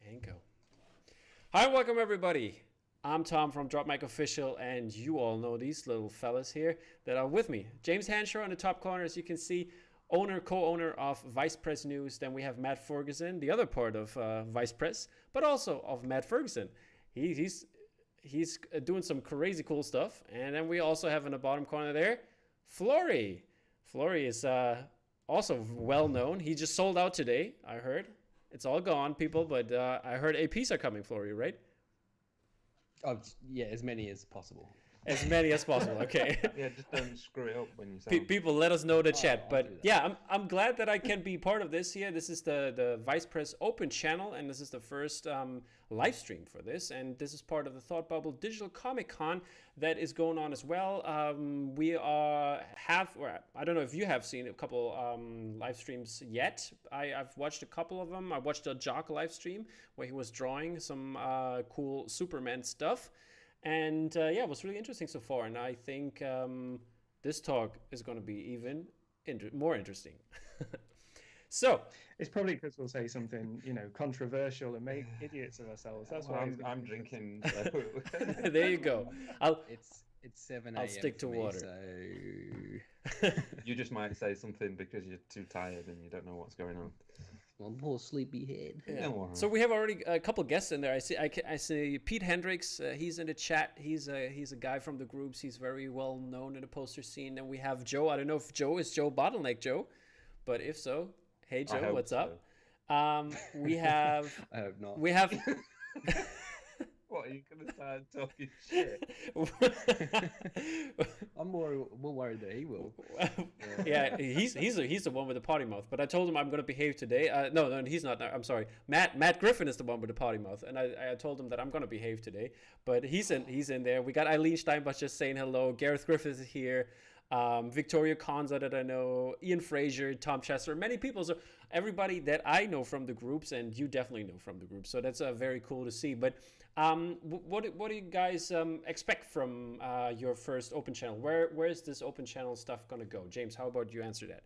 And go. Hi, welcome everybody. I'm Tom from Drop Mic Official, and you all know these little fellas here that are with me. James Hanshaw in the top corner, as you can see, co-owner of Vice Press News. Then we have Matt Ferguson, the other part of Vice Press, but also of Matt Ferguson. He's doing some crazy cool stuff. And then we also have in the bottom corner there, Flory. Flory is also well known. He just sold out today, I heard. It's all gone, people, but I heard APs are coming, Flory, right? Oh, yeah, as many as possible. As many as possible, okay. Yeah, just don't screw it up when you say People, let us know in the chat. But yeah, I'm glad that I can be part of this here. This is the Vice Press Open channel, and this is the first live stream for this. And this is part of the Thought Bubble Digital Comic Con that is going on as well. I don't know if you have seen a couple live streams yet. I've watched a couple of them. I watched a Jock live stream where he was drawing some cool Superman stuff. And it was really interesting so far. And I think this talk is going to be even more interesting. So it's probably because we'll say something, controversial and make idiots of ourselves. That's why I'm drinking. So. There you go. It's 7 a.m. I'll stick to water. So... You just might say something because you're too tired and you don't know what's going on. One poor sleepy head. Yeah. So we have already a couple guests in there. I see Pete Hendricks. He's in the chat. He's a guy from the groups. He's very well known in the poster scene. And we have Joe. I don't know if Joe is Joe Bottleneck Joe, but if so, hey Joe, what's up? We have. I hope not. We have. What, are you going to start talking shit? I'm more worried that he will. Yeah, he's the one with the potty mouth. But I told him I'm going to behave today. No, he's not. I'm sorry. Matt Griffin is the one with the potty mouth, and I told him that I'm going to behave today. But he's in there. We got Eileen Steinbach just saying hello. Gareth Griffith is here. Victoria Konza that I know, Ian Fraser, Tom Chester, many people. So everybody that I know from the groups, and you definitely know from the groups. So that's very cool to see. But what do you guys expect from your first open channel? Where is this open channel stuff going to go? James, how about you answer that?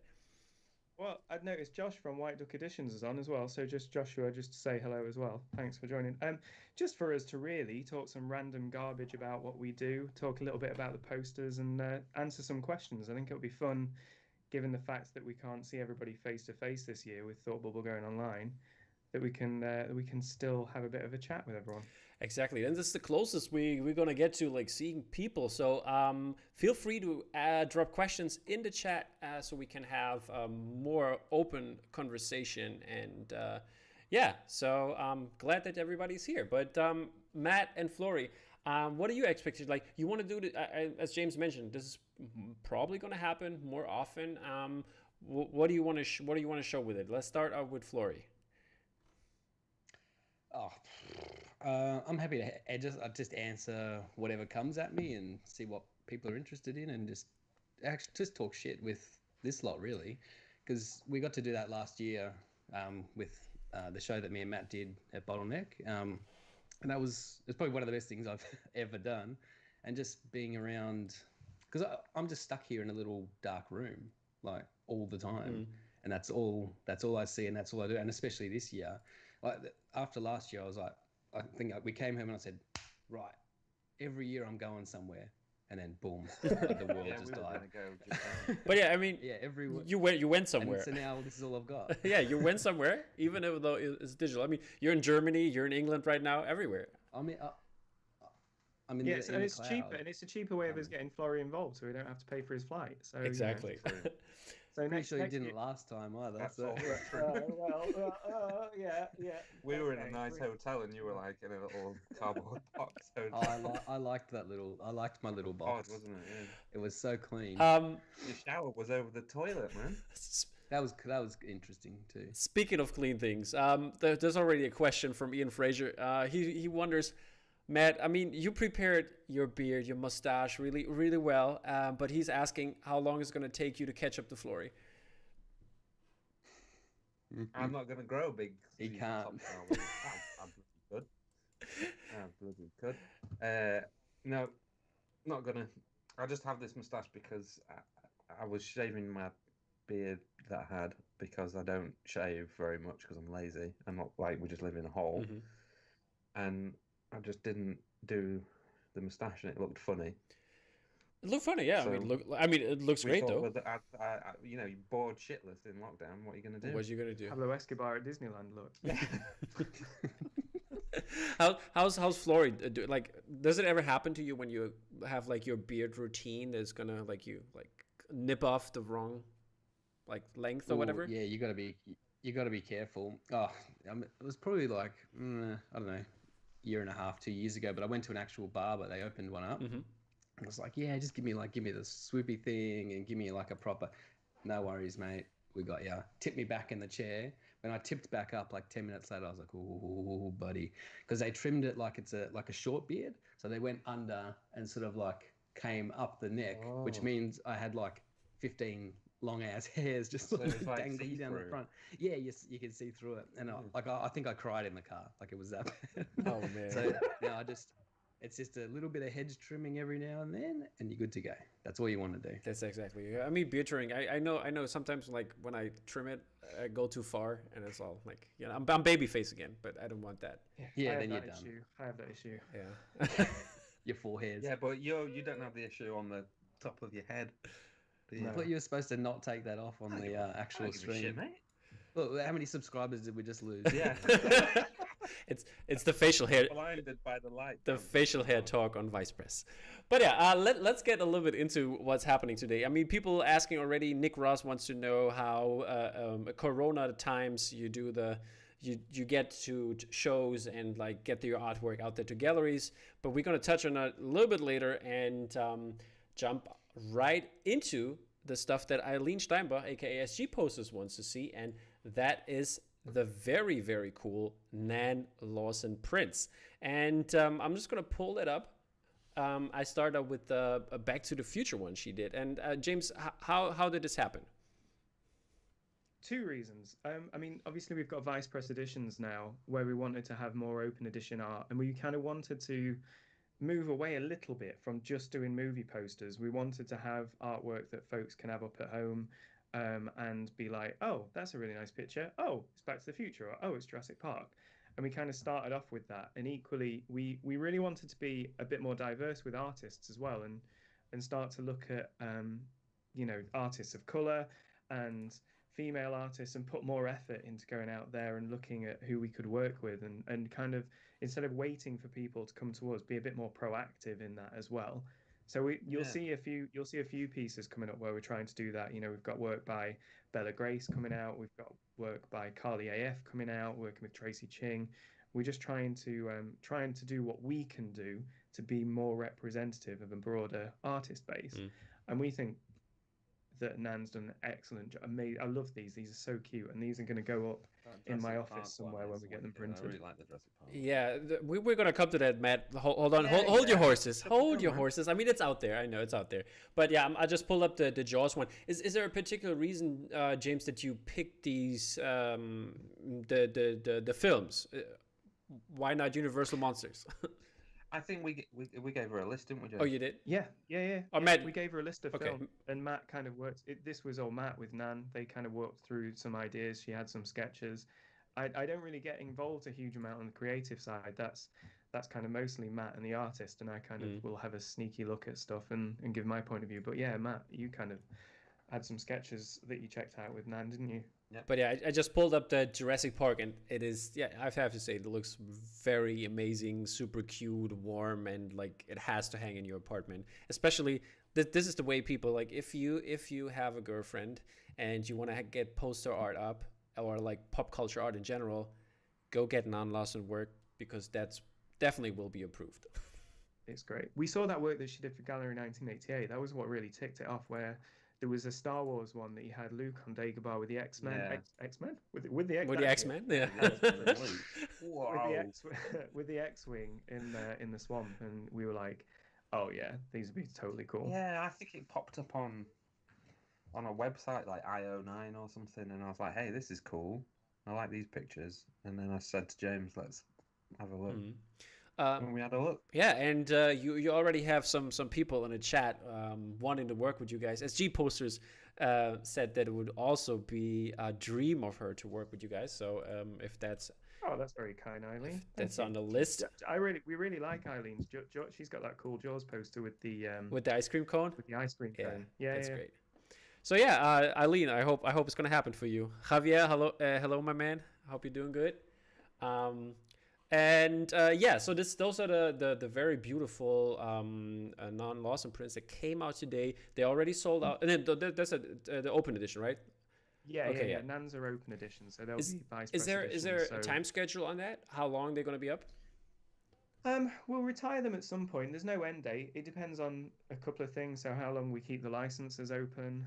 Well, I'd noticed Josh from White Duck Editions is on as well. So just Joshua, just to say hello as well. Thanks for joining. Just for us to really talk some random garbage about what we do, talk a little bit about the posters and answer some questions. I think it'll be fun, given the fact that we can't see everybody face to face this year with Thought Bubble going online, that we can still have a bit of a chat with everyone. Exactly, and this is the closest we're gonna get to like seeing people. So feel free to drop questions in the chat so we can have more open conversation. And so I'm glad that everybody's here. But Matt and Flory, what are you expecting? Like, you want to do as James mentioned, this is probably going to happen more often. What do you want to show with it? Let's start out with Flory. I'm happy to just answer whatever comes at me and see what people are interested in, and just talk shit with this lot, really, because we got to do that last year with the show that me and Matt did at Bottleneck, and it's probably one of the best things I've ever done, and just being around, because I'm just stuck here in a little dark room like all the time. And that's all I see, and that's all I do. And especially this year, like after last year, I think we came home and I said, right, every year I'm going somewhere, and then boom, like the world just died. But yeah, I mean, you went somewhere. And so now this is all I've got. Yeah, you went somewhere, even though it's digital. I mean, you're in Germany, you're in England right now, everywhere. And it's cheaper, and it's a cheaper way of us getting Flory involved, so we don't have to pay for his flight. So exactly. So pretty sure you didn't last time either. That's so. Yeah. We were in a nice hotel, and you were like in a little cardboard box. I liked my little box. Odd, wasn't it? Yeah. It was so clean. Your shower was over the toilet, man. That was interesting too. Speaking of clean things, there's already a question from Ian Fraser. He wonders, Matt, I mean, you prepared your beard, your mustache really, really well, but he's asking how long it's going to take you to catch up to Flory. I'm not going to grow big. He can't. I'm bloody good. I'm bloody good. No, not going to. I just have this mustache because I was shaving my beard that I had because I don't shave very much because I'm lazy. I'm not like we just live in a hole, Mhm. and I just didn't do the moustache, and it looked funny. It looked funny, yeah. So I mean, it looks we great thought, though. well, that you know, you're bored shitless in lockdown. What are you gonna do? What you gonna do? Pablo Escobar at Disneyland look. How's Florida? Like, does it ever happen to you when you have like your beard routine that's gonna like you like nip off the wrong like length or Ooh, whatever? yeah, you gotta be careful. Oh, it was probably like I don't know, year and a half, 2 years ago. But I went to an actual barber. They opened one up. Mm-hmm. I was like, yeah, just give me the swoopy thing and give me like a proper. No worries, mate. We got ya. Tip me back in the chair. When I tipped back up like 10 minutes later, I was like, "Ooh, buddy," because they trimmed it like it's a short beard. So they went under and sort of like came up the neck, which Oh. means I had like 15 long ass hairs just So sort it's of like dangling down the see-through. front. Yeah, you can see through it, and I think I cried in the car, like it was that bad. Oh man. So now it's just a little bit of hedge trimming every now and then, and you're good to go. That's all you want to do. That's exactly. I mean, beard trimming. I know. Sometimes, like when I trim it, I go too far, and it's all like, you know, I'm baby face again, but I don't want that. Yeah, I have then you're that done. issue. I have that issue. Yeah. Your four hairs. Yeah, but you don't have the issue on the top of your head. Do you? I thought you were supposed to not take that off on I don't the give a- I actual don't give a shit, stream. mate. Look, how many subscribers did we just lose? Yeah. it's the facial hair. Blinded by the light. The man. facial hair talk on Vice Press. But yeah, let's get a little bit into what's happening today. I mean, people asking already. Nick Ross wants to know how Corona times you do you get to shows and like get your artwork out there to galleries. But we're gonna touch on that a little bit later and jump right into the stuff that Eileen Steinbach, aka SG Posters, wants to see, and that is the very, very cool Nan Lawson prints. And I'm just going to pull it up. I started with a Back to the Future one she did. And James, how did this happen? Two reasons. I mean, obviously we've got Vice Press editions now where we wanted to have more open edition art, and we kind of wanted to move away a little bit from just doing movie posters. We wanted to have artwork that folks can have up at home and be like, oh, that's a really nice picture. Oh, it's Back to the Future. Or, oh, it's Jurassic Park. And we kind of started off with that. And equally, we really wanted to be a bit more diverse with artists as well, and start to look at, you know, artists of color and female artists, and put more effort into going out there and looking at who we could work with, and kind of, instead of waiting for people to come to us, be a bit more proactive in that as well. So you'll see a few pieces coming up where we're trying to do that. You know, we've got work by Bella Grace coming out. We've got work by Carly AF coming out, working with Tracy Ching. We're just trying to do what we can do to be more representative of a broader artist base. And we think that Nan's done an excellent job. I love these. These are so cute, and these are going to go up in my office somewhere when we get them printed. I really like the Jurassic Park. Yeah, we're going to come to that, Matt. Hold on. Yeah, Hold your yeah. horses. Hold your man. horses. I mean, it's out there. I know it's out there. But yeah, I just pulled up the Jaws one. Is there a particular reason, James, that you picked these the films? Why not Universal Monsters? I think we gave her a list, didn't we, Joe? Oh, you did? Yeah. Oh, Yeah, Matt- we gave her a list of okay. film, and Matt kind of worked. This was all Matt with Nan. They kind of worked through some ideas. She had some sketches. I don't really get involved a huge amount on the creative side. That's kind of mostly Matt and the artist, and I kind of will have a sneaky look at stuff and give my point of view. But yeah, Matt, you kind of had some sketches that you checked out with Nan, didn't you? But yeah, I just pulled up the Jurassic Park, and it is, yeah, I have to say, it looks very amazing, super cute, warm, and like it has to hang in your apartment. Especially, this is the way people, like, if you have a girlfriend and you want to get poster art up, or like pop culture art in general, go get Nan Lawson work, because that's definitely will be approved. It's great. We saw that work that she did for Gallery 1988. That was what really ticked it off, where there was a Star Wars one that you had Luke on Dagobah with the X-Men. Yeah. X-Men? With the X With the X-Men, yeah. Wow. with the X-wing in the swamp, and we were like, oh yeah, these would be totally cool. Yeah, I think it popped up on a website like IO9 or something, and I was like, hey, this is cool. I like these pictures. And then I said to James, let's have a look. when we had a look. Yeah, and you already have some people in the chat wanting to work with you guys. SG Posters said that it would also be a dream of her to work with you guys. So if that's that's very kind, Eileen. that's on the list We really like Eileen's. She's got that cool Jaws poster with the ice cream cone. with the ice cream cone. Yeah, That's great. So yeah, Eileen, I hope it's gonna happen for you. Javier, hello, my man. I hope you're doing good. So those are the very beautiful non-Lawson prints that came out today. They already sold out, and then that's the open edition, right? Yeah, Okay, yeah. yeah. Nans are open edition, so they'll be vice. Is there a time schedule on that? How long they're going to be up? We'll retire them at some point. There's no end date. It depends on a couple of things. So how long we keep the licenses open.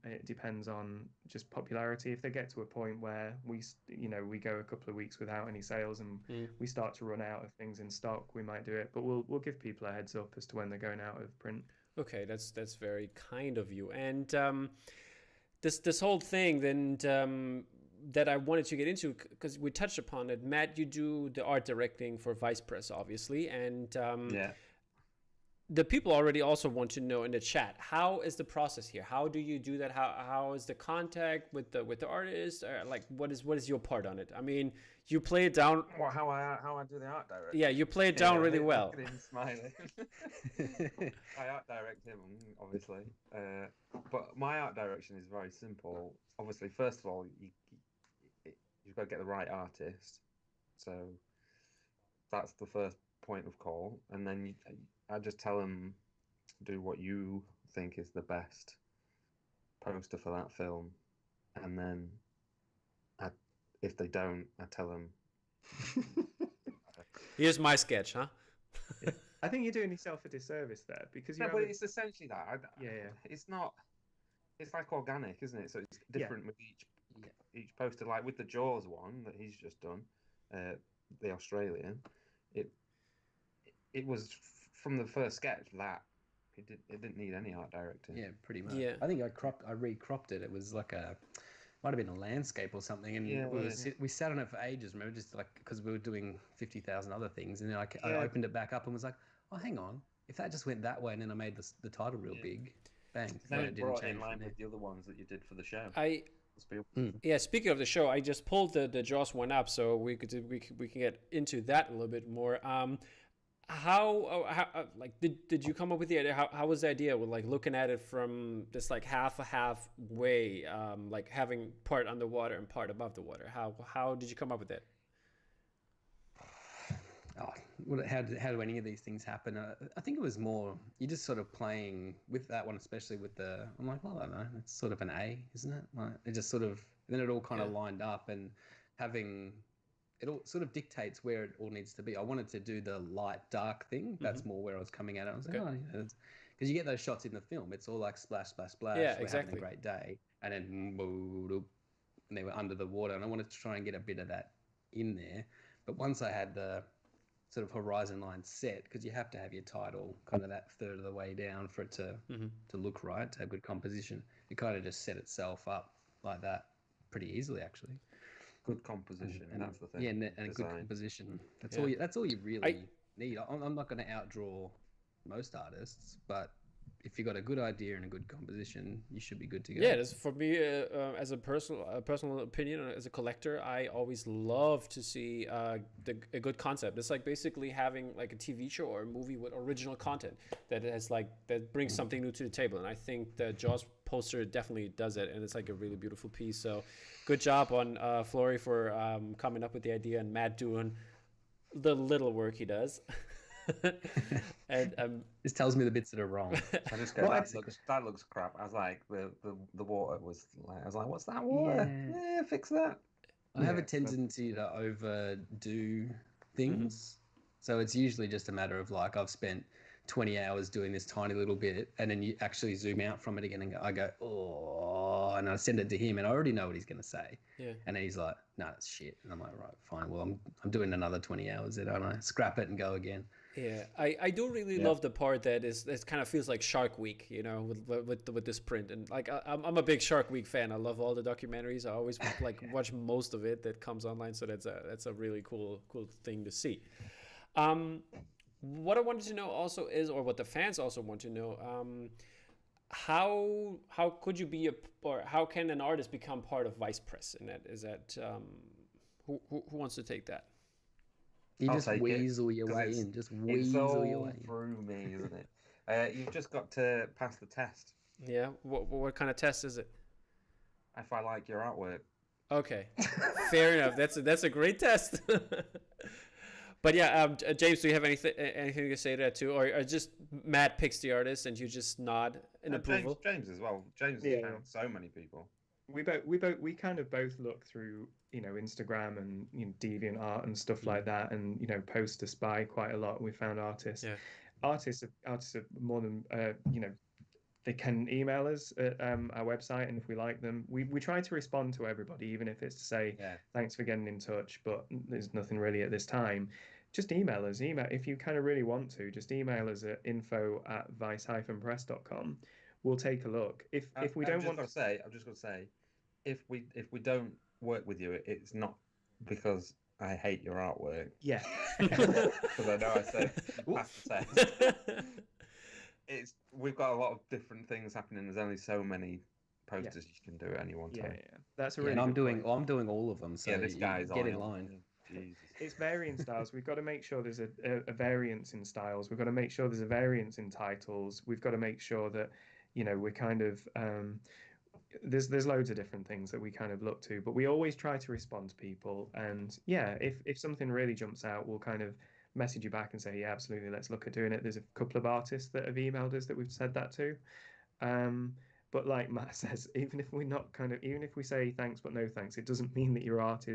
It depends on just popularity. If they get to a point where we go a couple of weeks without any sales and we start to run out of things in stock, we might do it. But we'll give people a heads up as to when they're going out of print. Okay, that's very kind of you. And this whole thing then that I wanted to get into, because we touched upon it. Matt, you do the art directing for Vice Press, obviously, and the people already also want to know in the chat, how is the process here? How do you do that? How is the contact with the artist? Like, what is your part on it? I mean, you play it down. Well, how I do the art directing? Yeah, you play it down really well. Look at him smiling. I art direct him, obviously, but my art direction is very simple. Obviously, first of all, you've got to get the right artist, so that's the first point of call, and then I just tell them do what you think is the best poster for that film, and then if they don't, I tell them here's my sketch, huh? Yeah. I think you're doing yourself a disservice there, because but it's essentially that. It's not. It's like organic, isn't it? So it's different with each poster. Like with the Jaws one that he's just done, the Australian, it was from the first sketch that it didn't need any art directing. Yeah, pretty much. Yeah. I think I recropped it. It was like might have been a landscape or something, and we sat on it for ages. Remember, just like because we were doing 50,000 other things, and then I opened it back up and was like, oh, hang on, if that just went that way, and then I made the title real big, bang. Then it brought in line with the other ones that you did for the show. Yeah, speaking of the show, I just pulled the Jaws one up, so we can get into that a little bit more. How did you come up with the idea? How was the idea with like looking at it from this like half way, like having part underwater and part above the water? How did you come up with it? How do any of these things happen? I think it was more you just sort of playing with that one, especially with I'm like, well, I don't know, it's sort of an A, isn't it? Like it just sort of then it all kind of lined up, and having it all sort of dictates where it all needs to be. I wanted to do the light dark thing. That's more where I was coming at it. I was like, because you get those shots in the film, it's all like splash, splash, splash. Yeah, we're exactly. having a great day, and then and they were under the water, and I wanted to try and get a bit of that in there. But once I had the sort of horizon line set, because you have to have your title kind of that third of the way down for it to look right, to have good composition. It kind of just set itself up like that pretty easily, actually. Good composition, and that's the thing. Yeah, and good composition. That's all you really need. I'm not going to outdraw most artists, but if you got a good idea and a good composition, you should be good to go. Yeah, that's for me as a personal opinion, as a collector, I always love to see a good concept. It's like basically having like a TV show or a movie with original content that brings something new to the table. And I think the Jaws poster definitely does it, and it's like a really beautiful piece. So good job on Flory for coming up with the idea, and Matt doing the little work he does. And this tells me the bits that are wrong. I just go, that looks crap. I was like, the water was like, I was like, what's that water? Yeah, fix that. I have a tendency to overdo things, so it's usually just a matter of like I've spent 20 hours doing this tiny little bit, and then you actually zoom out from it again, and I go, oh, and I send it to him, and I already know what he's going to say. Yeah. And then he's like, no, that's shit. And I'm like, right, fine. Well, I'm doing another 20 hours then, don't I? Scrap it and go again. Yeah, I do really love the part that kind of feels like Shark Week, you know, with this print. And like I'm a big Shark Week fan. I love all the documentaries. I always watch most of it that comes online. So that's a really cool thing to see. What I wanted to know also is, or what the fans also want to know, how could you be or how can an artist become part of Vice Press? And that is that who wants to take that? You I'll just take it, weasel your 'cause way it's- in. Just It's weasel your all way in. through me, isn't it? You've just got to pass the test. Yeah. What kind of test is it? If I like your artwork. Okay, fair enough. That's a great test. But yeah, James, do you have anything to say to that too, or just Matt picks the artist and you just nod in approval? James as well. James has found so many people. We kind of both look through, Instagram and DeviantArt and stuff like that, and post to spy quite a lot. We found artists. Yeah. Artists are more than they can email us at our website, and if we like them, we try to respond to everybody, even if it's to say thanks for getting in touch, but there's nothing really at this time. Just email us. If you kind of really want to, just email us at info@vice-press.com. We'll take a look. If we don't want, I'm just gonna say, if we don't work with you, it's not because I hate your artwork. Yeah. Because I know I said pass the test. We've got a lot of different things happening. There's only so many posters you can do at any one time. Yeah. That's a really. And I'm good point. doing all of them. So this guy's get in line. Jesus. It's varying styles. We've got to make sure there's a variance in styles. We've got to make sure there's a variance in titles. We've got to make sure that we're kind of there's loads of different things that we kind of look to, but we always try to respond to people. And if something really jumps out, we'll kind of message you back and say, yeah, absolutely, let's look at doing it. There's a couple of artists that have emailed us that we've said that to. But like Matt says, even if we say thanks but no thanks, it doesn't mean that your art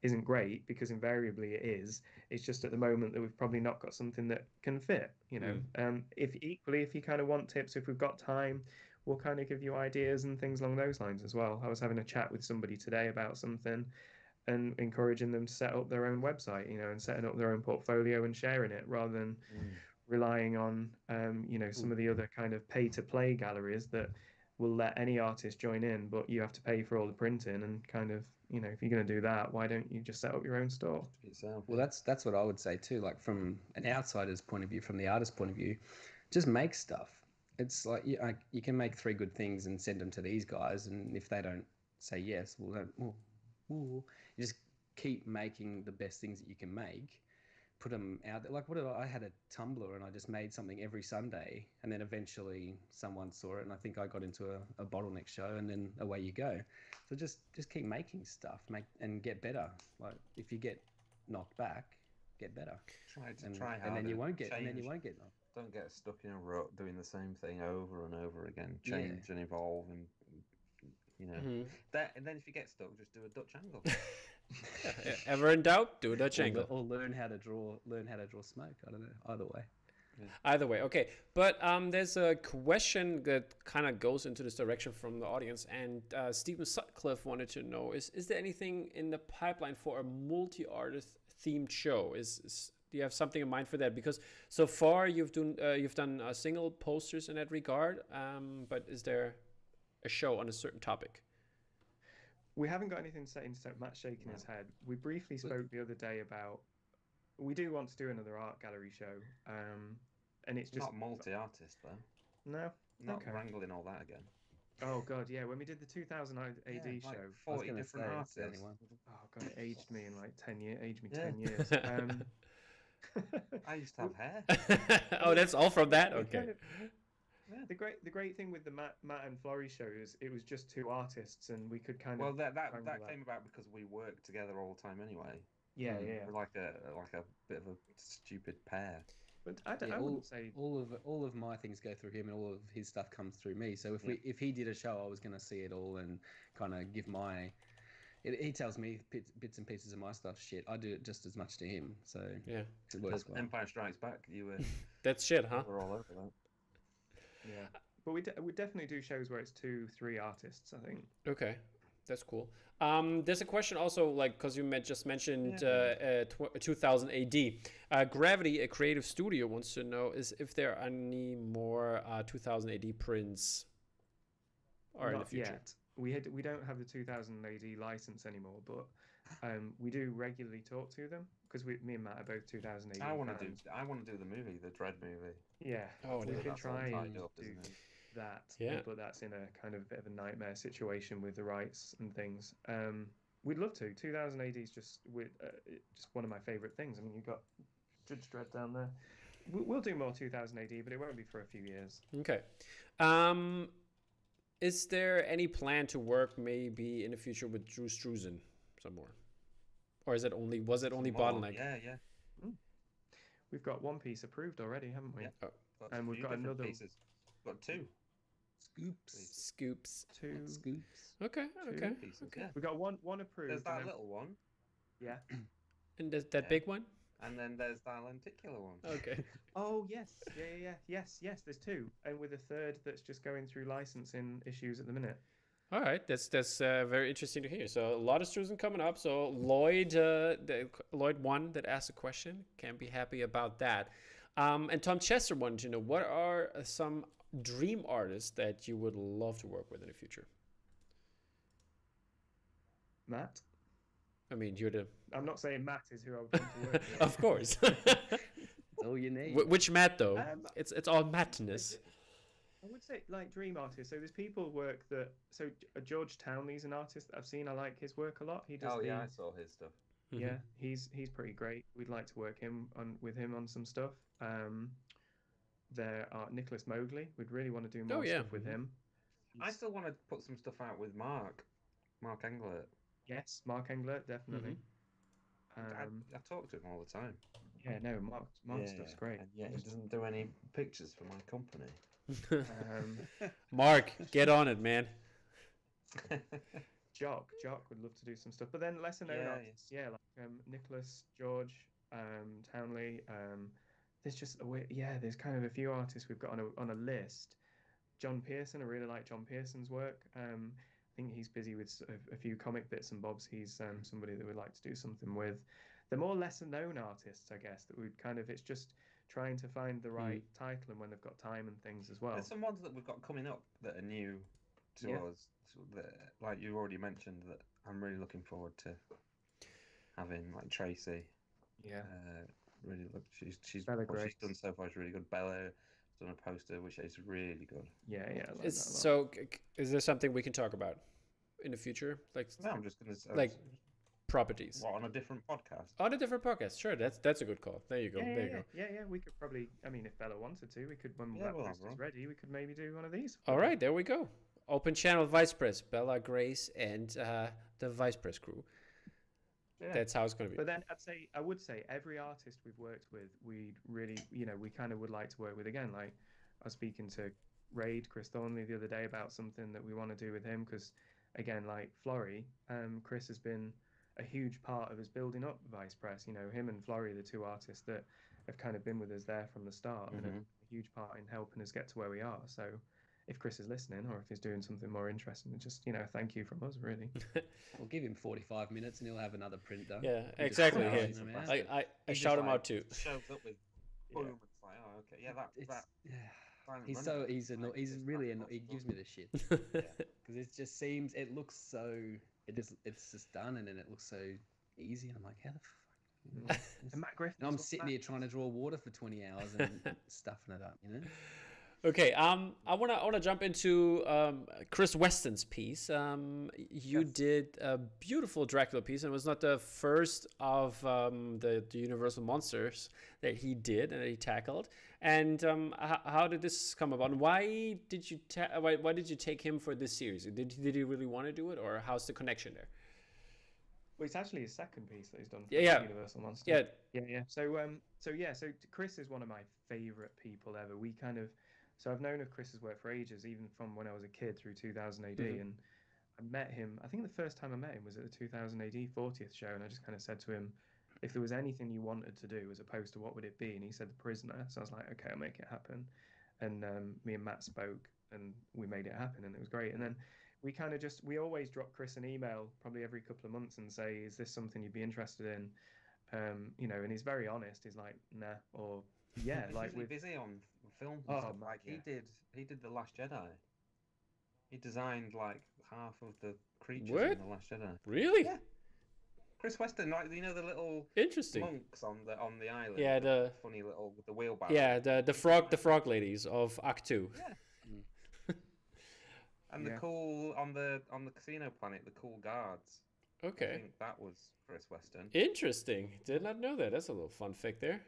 isn't great, because invariably it is. It's just at the moment that we've probably not got something that can fit. If you kind of want tips, if we've got time, we'll kind of give you ideas and things along those lines as well. I was having a chat with somebody today about something and encouraging them to set up their own website, and setting up their own portfolio and sharing it, rather than relying on some of the other kind of pay to play galleries that will let any artist join in, but you have to pay for all the printing. And kind of, if you're going to do that, why don't you just set up your own store? Well, that's what I would say too. Like, from an outsider's point of view, from the artist's point of view, just make stuff. It's like you can make 3 good things and send them to these guys, and if they don't say yes, you just keep making the best things that you can make. Put them out there. Like, I had a Tumblr and I just made something every Sunday, and then eventually someone saw it, and I think I got into a bottleneck show, and then away you go. So just keep making stuff, and get better. Like, if you get knocked back, get better. Try harder. And then you won't get knocked. Don't get stuck in a rut doing the same thing over and over again. Change and evolve, and and then if you get stuck, just do a Dutch angle. Ever in doubt, do a Dutch angle. Or learn how to draw smoke. I don't know. Either way. Yeah. Either way, okay. But there's a question that kind of goes into this direction from the audience, and Stephen Sutcliffe wanted to know: is there anything in the pipeline for a multi-artist themed show? Do you have something in mind for that? Because so far you've done single posters in that regard, but is there a show on a certain topic? We haven't got anything set in stone. Matt's shaking his head. We briefly spoke the other day about we do want to do another art gallery show, and it's just not multi-artist though. No, not wrangling all that again. Oh god, yeah. When we did the 2000 AD show, 40 different artists. Oh god, it aged me in like 10 years. Aged me 10 years. I used to have hair. Oh, that's all from that. Okay. The great thing with the Matt and Florrie shows, it was just 2 artists, and we could kind of. Well, that came about because we worked together all the time anyway. Yeah. We're like a bit of a stupid pair. But I wouldn't say all of my things go through him, and all of his stuff comes through me. So if he did a show, I was going to see it all and kind of give my. He tells me bits and pieces of my stuff. Shit, I do it just as much to him. So yeah, it works well. Empire Strikes Back. You were. That's shit, huh? We're all over that. Yeah, but we definitely do shows where it's 2-3 artists, I think. Okay, that's cool. There's a question also, like, because you just mentioned 2000 AD. Gravity, a creative studio, wants to know if there are any more 2000 AD prints or in the future. we don't have the 2000 AD license anymore, but we do regularly talk to them because me and Matt are both 2000 AD I want to fans. do the movie, the Dread movie. Yeah, Oh, we've been That's all trying tied to up, do isn't it? that, Yeah. but that's in a kind of bit of a nightmare situation with the rights and things. We'd love to. 2000 AD is just just one of my favorite things. I mean, you've got Judge Dredd down there. We'll do more 2000 AD, but it won't be for a few years. Okay. Is there any plan to work maybe in the future with Drew Struzan some more? Or was it only More, Bottleneck? Yeah. We've got One Piece approved already, haven't we? Yeah. And we've got another pieces. Got two Scoops. two. Scoops. Okay. pieces. Okay. Yeah. We got one approved. There's that and then- little one, Yeah. And that Yeah. big one? and then there's that lenticular one. Okay. Oh yes, yeah. Yes. There's two, and with a third that's just going through licensing issues at the minute. All right, that's very interesting to hear. So a lot of Struzan coming up. So Lloyd, Lloyd one that asked a question, can be happy about that. And Tom Chester wanted to know, what are some dream artists that you would love to work with in the future? Matt. I mean, you're the I'm not saying Matt is who I would want to work with. of course. That's all you need. Which Matt though? Um, It's all Mattness. I would say like dream artists. So there's people work that. So George Townley's an artist that I've seen. I like his work a lot. He does. Oh the, yeah, I saw his stuff. Yeah, he's pretty great. We'd like to work with him on some stuff. There are Nicholas Mowgli. We'd really want to do more yeah. stuff with him. I still want to put some stuff out with Mark Englert. Yes, Mark Englert, definitely. I talk to him all the time. Yeah, no, Mark's stuff's great. And yet he doesn't do any pictures for my company. Mark, get on it, man. Jock would love to do some stuff, but then lesser known Yeah, artists, like Nicholas, George, Townley. There's just there's kind of a few artists we've got on a list. John Pearson, I really like John Pearson's work. I think he's busy with a few comic bits and bobs. He's somebody that we'd like to do something with. The more lesser known artists, I guess, that we'd kind of, it's just trying to find the right title and when they've got time and things as well. There's some ones that we've got coming up that are new to us, that, like you already mentioned, that I'm really looking forward to having, like Tracy. Yeah. Really look, she's Bella what Grace. she's done so far is really good. Bella's done a poster which is really good. Yeah, I like that a lot. So, is there something we can talk about in the future, like No, I'm just gonna say, like properties what, on a different podcast. on a different podcast? Sure, that's a good call. There you go. Yeah, there you go. Yeah. We could probably. I mean, if Bella wanted to, we could. When Yeah, that we'll list have is one. ready, we could maybe do one of these. All right, there we go. Open channel vice press, Bella, Grace, and the vice press crew. Yeah. That's how it's going to be. But then I would say every artist we've worked with, we'd really, we kind of would like to work with again. Like I was speaking to Raid Chris Thornley the other day about something that we want to do with him because, again, like Florrie, Chris has been a huge part of us building up Vice Press. You know, him and Florrie are the two artists that have kind of been with us there from the start and a huge part in helping us get to where we are. So if Chris is listening or if he's doing something more interesting, just, thank you from us, really. We'll give him 45 minutes and he'll have another print done. Yeah, He just exactly. throws Yeah. them out. I He's shout just him like, out too. Shows up with boom. Yeah. It's like, oh, okay, yeah, that. He's Silent Running, he's like, anno- he's it's really that anno- he possible. gives me the shit because it just seems it looks so it's just done and then it looks so easy and I'm like how the fuck. And Matt Griffin. And I'm sitting here trying to draw water for 20 hours and stuffing it up, Okay, I wanna jump into Chris Weston's piece. You did a beautiful Dracula piece, and it was not the first of the Universal monsters that he did and that he tackled. And how did this come about? And why did you why did you take him for this series? Did he really want to do it, or how's the connection there? Well, it's actually his second piece that he's done for Yeah. Universal Monster. Yeah. So Chris is one of my favorite people ever. So I've known of Chris's work for ages, even from when I was a kid through 2000 AD, and I met him. I think the first time I met him was at the 2000 AD 40th show, and I just kind of said to him, if there was anything you wanted to do as opposed to what would it be? And he said The Prisoner. So I was like, okay, I'll make it happen. And me and Matt spoke, and we made it happen, and it was great. And then we always drop Chris an email probably every couple of months and say, is this something you'd be interested in? And he's very honest. He's like, nah, or yeah, He's like usually busy on film. Oh, Stuff. man, Like yeah. he did The Last Jedi. He designed like half of the creatures What? in the Last Jedi. Really? Yeah. Chris Weston, like the little Interesting. monks on the island. Yeah, the funny little with the wheelbarrow. yeah the frog ladies of Act 2. Yeah. Mm. And Yeah. the cool on the casino planet, the cool guards. I Okay. think that was Chris Weston. Interesting. Did not know that. That's a little fun fact there.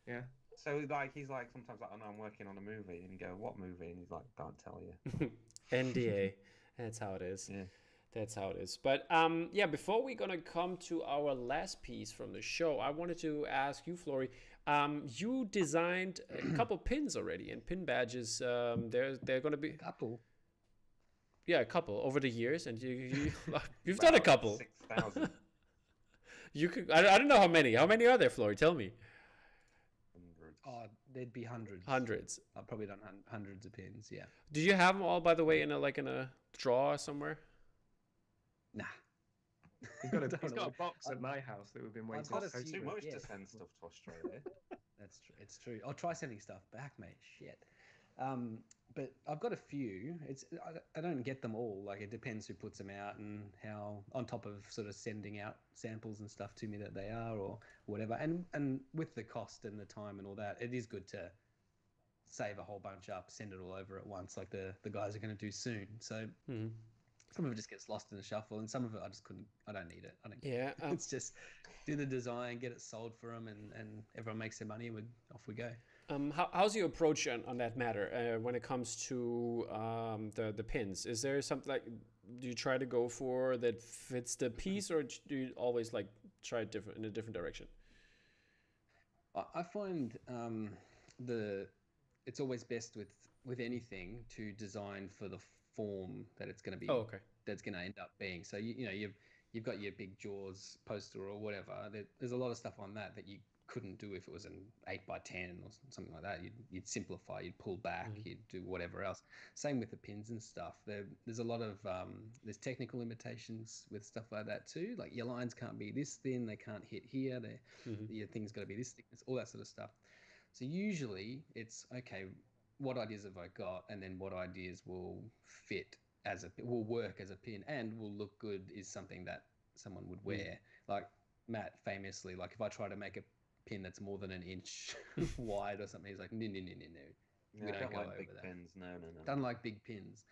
Yeah. So like he's like sometimes like, oh no, I'm working on a movie, and you go, what movie? And he's like, can't tell you. NDA. That's how it is. Yeah. That's how it is. But yeah, before we're gonna come to our last piece from the show, I wanted to ask you, Flory. You designed a couple pins already and pin badges. They're gonna be Couple. a couple over the years, and you've done a couple. 6,000. You could. I don't know how many. How many are there, Flory? Tell me. Oh, there'd be hundreds. Hundreds. I've probably done hundreds of pins. Yeah. Do you have them all, by the way, in a drawer somewhere? Nah. He's got a, Don't he's got know. a box at my house that we've been waiting got to a post. few- Too much yeah. to send stuff to Australia. That's true. It's true. I'll try sending stuff back, mate. Shit. But I've got a few. I don't get them all. Like it depends who puts them out and how. On top of sort of sending out samples and stuff to me that they are or whatever. And with the cost and the time and all that, it is good to save a whole bunch up, send it all over at once, like the guys are going to do soon. So Mhm. some of it just gets lost in the shuffle, and some of it I just couldn't. I don't need it. I don't. Yeah. It's just do the design, get it sold for them, and everyone makes their money, and off we go. How's your approach on that matter when it comes to the pins? Is there something like, do you try to go for that fits the piece, or do you always like try in a different direction? I find it's always best with anything to design for the form that it's going to be. Oh, okay. That's going to end up being. So you've got your big Jaws poster or whatever. There's a lot of stuff on that you couldn't do if it was an 8x10 or something like that. You'd simplify, you'd pull back, you'd do whatever else. Same with the pins and stuff. There's a lot of there's technical limitations with stuff like that too. Like your lines can't be this thin, they can't hit here. Your thing's got to be this thickness, all that sort of stuff. So usually it's okay. What ideas have I got, and then what ideas will will work as a pin and will look good is something that someone would wear. Like Matt famously, like if I try to make a pin that's more than an inch wide or something, he's like, no. We don't go like over big that. pins. No. Don't like big pins.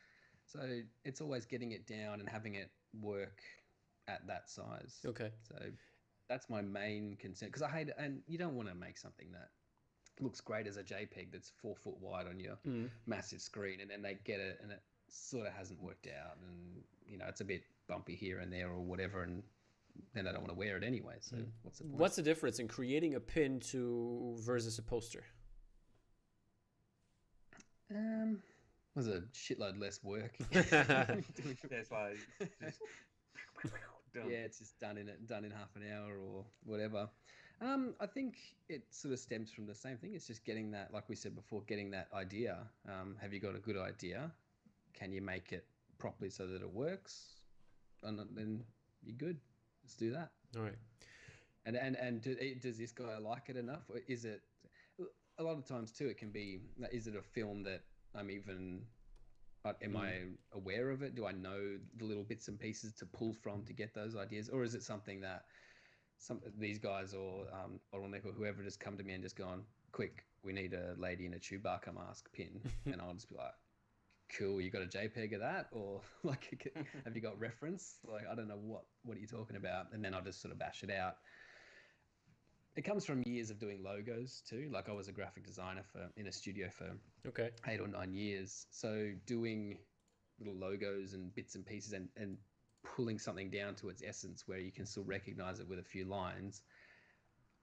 So it's always getting it down and having it work at that size. Okay. So that's my main concern, because I hate it, and you don't want to make something that looks great as a JPEG that's 4 foot wide on your massive screen, and then they get it and it sort of hasn't worked out, and it's a bit bumpy here and there or whatever, and then I don't want to wear it anyway. So what's the point? What's the difference in creating a pin versus a poster? Was a shitload less work. It's like just done. Yeah, it's just done in half an hour or whatever. I think it sort of stems from the same thing. It's just getting that, like we said before, getting that idea. Have you got a good idea? Can you make it properly so that it works? And then you're good. Let's do that. All right. And does this guy like it enough? Or is it, a lot of times too, it can be, is it a film that I'm even, am I aware of it? Do I know the little bits and pieces to pull from to get those ideas? Or is it something that these guys or Bottleneck or whoever just come to me and just gone, quick, we need a lady in a Chewbacca mask pin. And I'll just be like, cool, you got a JPEG of that? Or like, have you got reference? Like, I don't know what are you talking about? And then I'll just sort of bash it out. It comes from years of doing logos too. Like I was a graphic designer in a studio for 8 or 9 years. So doing little logos and bits and pieces and pulling something down to its essence where you can still recognize it with a few lines,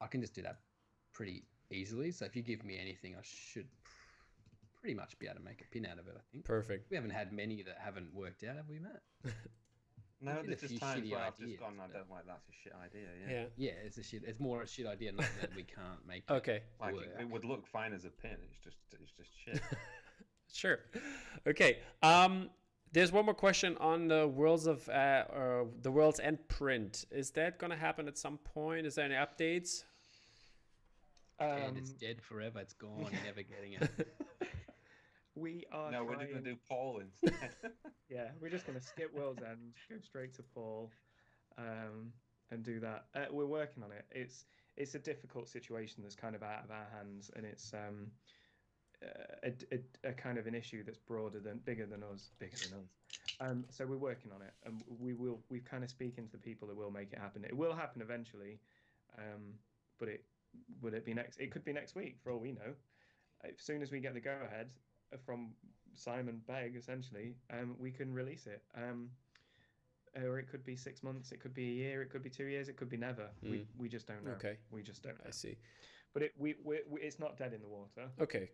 I can just do that pretty easily. So if you give me anything, I should pretty much be able to make a pin out of it, I think. Perfect. We haven't had many that haven't worked out, have we, Matt? No, Maybe there's a just few times shitty where I've ideas, just gone, I but- don't like that's a shit idea. Yeah. Yeah, it's more a shit idea, not that we can't make it Okay. Like work. it would look fine as a pin. It's just shit. Sure. Okay. There's one more question on the the World's End print. Is that gonna happen at some point? Is there any updates? And it's dead forever. It's gone. You're never getting it. We are No, we're trying... going to do Paul instead. Yeah, we're just going to skip World's End, go straight to Paul, and do that. We're working on it. It's a difficult situation that's kind of out of our hands, and it's a kind of an issue that's bigger than us. So we're working on it, and we're kind of speaking to the people that will make it happen. It will happen eventually, but will it be next? It could be next week for all we know. As soon as we get the go ahead from Simon Begg, essentially, we can release it. Or it could be 6 months, it could be a year, it could be 2 years, it could be never. We just don't know. Okay. We just don't know. I see. But it's not dead in the water. Okay.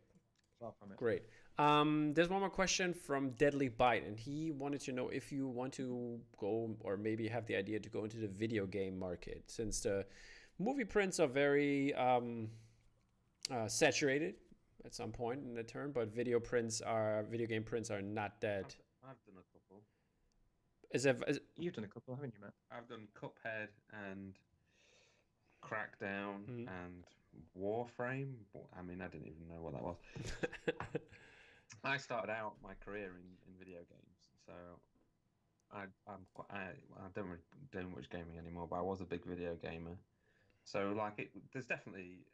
Far from it. Great. There's one more question from Deadly Bite, and he wanted to know if you want to go, or maybe have the idea to go into the video game market, since the movie prints are very saturated at some point in the term, but video game prints are not dead. I've done a couple. You've done a couple, haven't you, Matt? I've done Cuphead and Crackdown and Warframe. I mean, I didn't even know what that was. I started out my career in video games, so I don't really do much gaming anymore, but I was a big video gamer. So there's definitely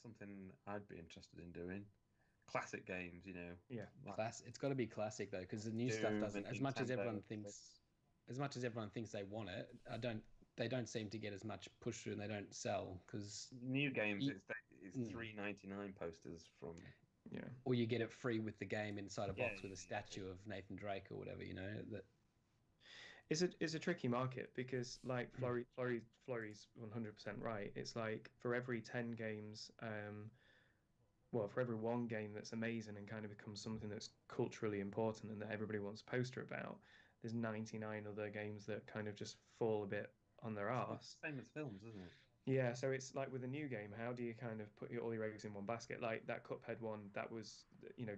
something I'd be interested in doing. Classic games, you know. Yeah, it's got to be classic though, because the new Doom stuff doesn't. As much as everyone thinks they want it, they don't seem to get as much push through, and they don't sell because new games. It's $3.99 posters from. Yeah. Or you get it free with the game inside a box with a statue of Nathan Drake or whatever, you know. That it's a tricky market because, like, Florey's 100% right. It's like for every 10 games, for every one game that's amazing and kind of becomes something that's culturally important and that everybody wants a poster about, there's 99 other games that kind of just fall a bit on their arse. Same as films, isn't it? Yeah, so it's like with a new game, how do you kind of put all your eggs in one basket? Like that Cuphead one, that was,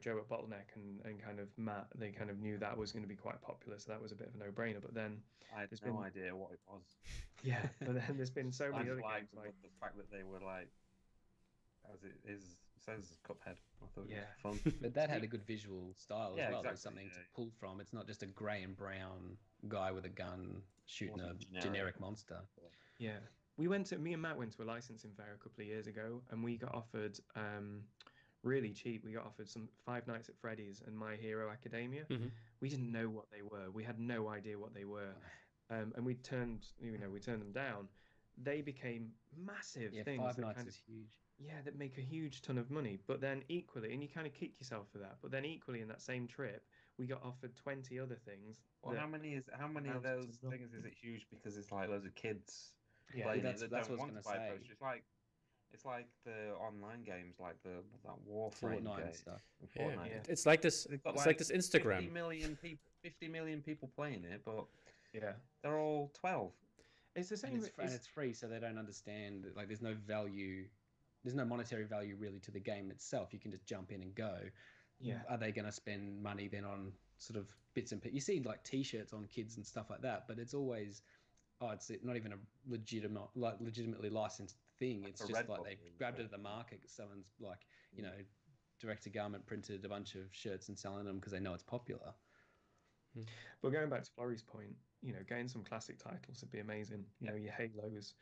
Joe at Bottleneck and kind of Matt, they kind of knew that was going to be quite popular, so that was a bit of a no-brainer. But then I had no idea what it was. Yeah, but then there's been so many other games like the fact that they were like, as it says Cuphead. I thought it was fun. But that had a good visual style as well. Exactly, There's something to pull from. It's not just a grey and brown guy with a gun shooting a generic monster. Yeah. Me and Matt went to a licensing fair a couple of years ago, and we got offered really cheap. We got offered some Five Nights at Freddy's and My Hero Academia. Mm-hmm. We didn't know what they were. We had no idea what they were, and we turned them down. They became massive things. Five Nights is huge. Yeah, that make a huge ton of money. But then equally, and you kind of kick yourself for that. But then equally in that same trip, we got offered 20 other things. Well, how many of those things is it huge because it's like loads of kids? Yeah, that's what I was going to say. It's like the online games, like that Warframe Fortnite game. And stuff. Fortnite. Yeah. It's like this. It's like this Instagram. 50 million people playing it, but yeah, they're all 12. It's the same. And it's free, so they don't understand. Like, there's no value. There's no monetary value really to the game itself. You can just jump in and go. Yeah. Are they going to spend money then on sort of bits and pieces? You see like T-shirts on kids and stuff like that, but it's always. It's not even a legitimately licensed thing. It's just like they grabbed it at the market. Someone's like, direct to garment printed a bunch of shirts and selling them because they know it's popular. But going back to Florey's point, getting some classic titles would be amazing. Your Halos,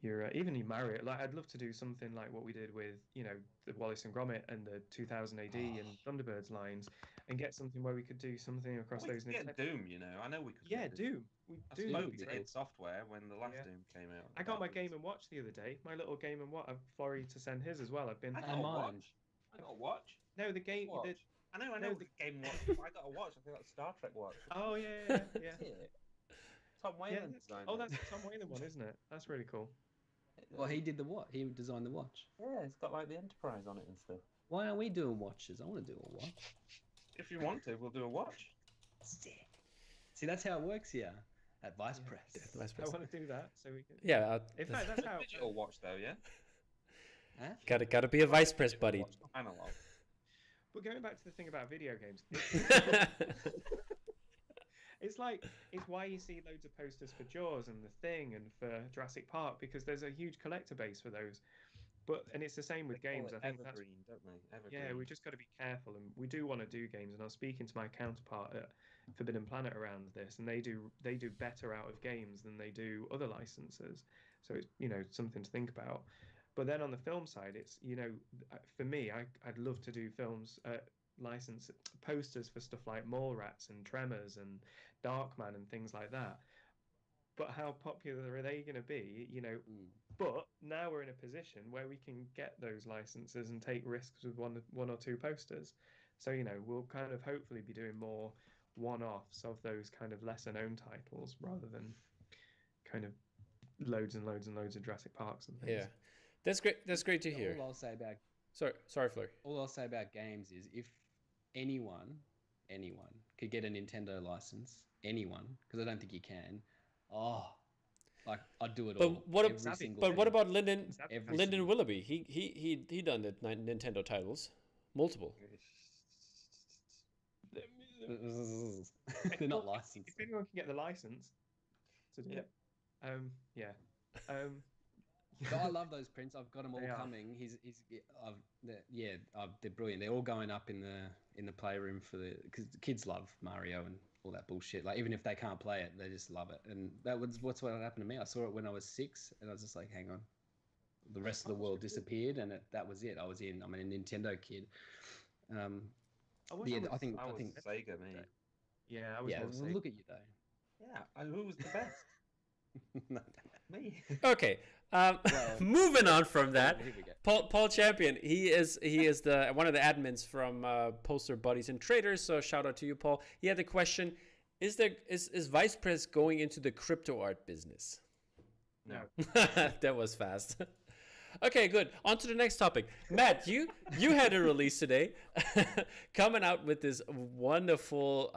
even your Mario. Like, I'd love to do something like what we did with, the Wallace and Gromit and the 2000 AD and Thunderbirds lines, and get something where we could do something across those. Get Doom, I know we could. Yeah, Doom. I spoke to id Software when the last Doom came out. I got my Game & Watch the other day. My little Game & Watch. I've Florey to send his as well. I got a watch. No, the game. I know the Game & Watch. I got a watch. I think that's Star Trek watch. Oh yeah. Tom Whalen designed it. That's the Tom Whalen one, isn't it? That's really cool. Well, he did the watch. He designed the watch. Yeah, it's got like the Enterprise on it and stuff. Why aren't we doing watches? I want to do a watch. If you want to, we'll do a watch. Sick. See, that's how it works here at Vice Press. Yeah, Vice Press. I want to do that so we can. Yeah. In fact, that's how. Digital watch though, yeah. Huh? Gotta be a Vice Press buddy. Analog. But going back to the thing about video games, it's why you see loads of posters for Jaws and The Thing and for Jurassic Park, because there's a huge collector base for those. and it's the same with They call games. it I think that's evergreen, don't they? Evergreen. yeah, we just got to be careful, and we do want to do games. And I was speaking to my counterpart at Forbidden Planet around this, and they do better out of games than they do other licenses. So it's something to think about. But then on the film side, it's for me, I'd love to do films, license posters for stuff like Mallrats and Tremors and Darkman and things like that. But how popular are they going to be? But now we're in a position where we can get those licenses and take risks with one or two posters. So we'll kind of hopefully be doing more one-offs of those kind of lesser known titles rather than kind of loads and loads and loads of Jurassic Parks and things. Yeah, that's great. That's great to hear. All I'll say about Sorry, Fleur. all I'll say about games is if anyone could get a Nintendo license, because I don't think you can. Oh, like I'd do it all. But what about Lyndon Every Lyndon single- Willoughby? He done the Nintendo titles, multiple. They're not licensed. If anyone can get the license to do it, yeah. But I love those prints. I've got them all They are. coming. They're brilliant. They're all going up in the playroom because kids love Mario and all that bullshit. Like even if they can't play it, they just love it. And what's what happened to me. I saw it when I was 6, and I was just like, hang on. The rest of the world disappeared, and that was it. I'm a Nintendo kid. I think Sega, me. Yeah, I was. yeah. more Well, Sega. look at you though. Yeah, and who was the best? Me. Okay. Well- Moving on from that. Here we go. Paul Champion, he is the one of the admins from Poster Buddies and Traders. So shout out to you, Paul. He had the question: is Vice Press going into the crypto art business? No. That was fast. Okay, good. On to the next topic. Matt, you had a release today, coming out with this wonderful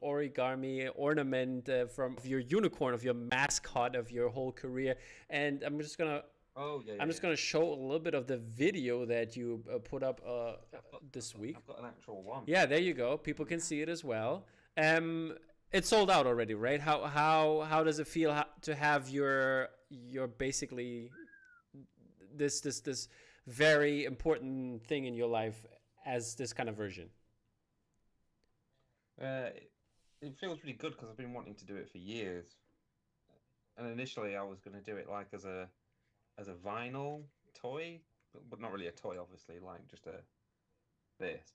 origami ornament from your unicorn, of your mascot of your whole career, and I'm just gonna. Oh yeah. I'm just going to show a little bit of the video that you put up this week. I've got an actual one. Yeah, there you go. People can see it as well. It's sold out already, right? How does it feel to have your basically this very important thing in your life as this kind of version? It feels really good because I've been wanting to do it for years. And initially, I was going to do it like as a vinyl toy, but not really a toy, obviously, like just this.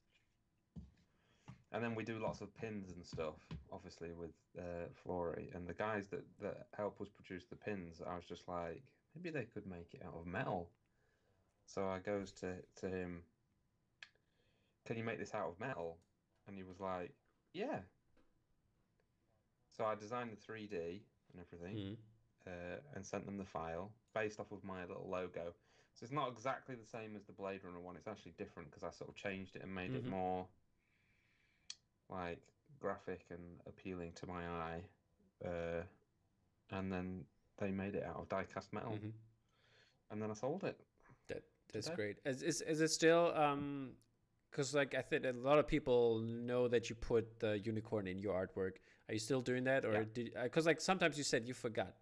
And then we do lots of pins and stuff, obviously, with Flory. And the guys that help us produce the pins, I was just like, maybe they could make it out of metal. So I goes to him, can you make this out of metal? And he was like, yeah. So I designed the 3D and everything, and sent them the file based off of my little logo. So it's not exactly the same as the Blade Runner one. It's actually different because I sort of changed it and made it more like graphic and appealing to my eye. And then they made it out of die-cast metal, and then I sold it. That's great. Is it still because like I think a lot of people know that you put the unicorn in your artwork. Are you still doing that, or because like sometimes you said you forgot?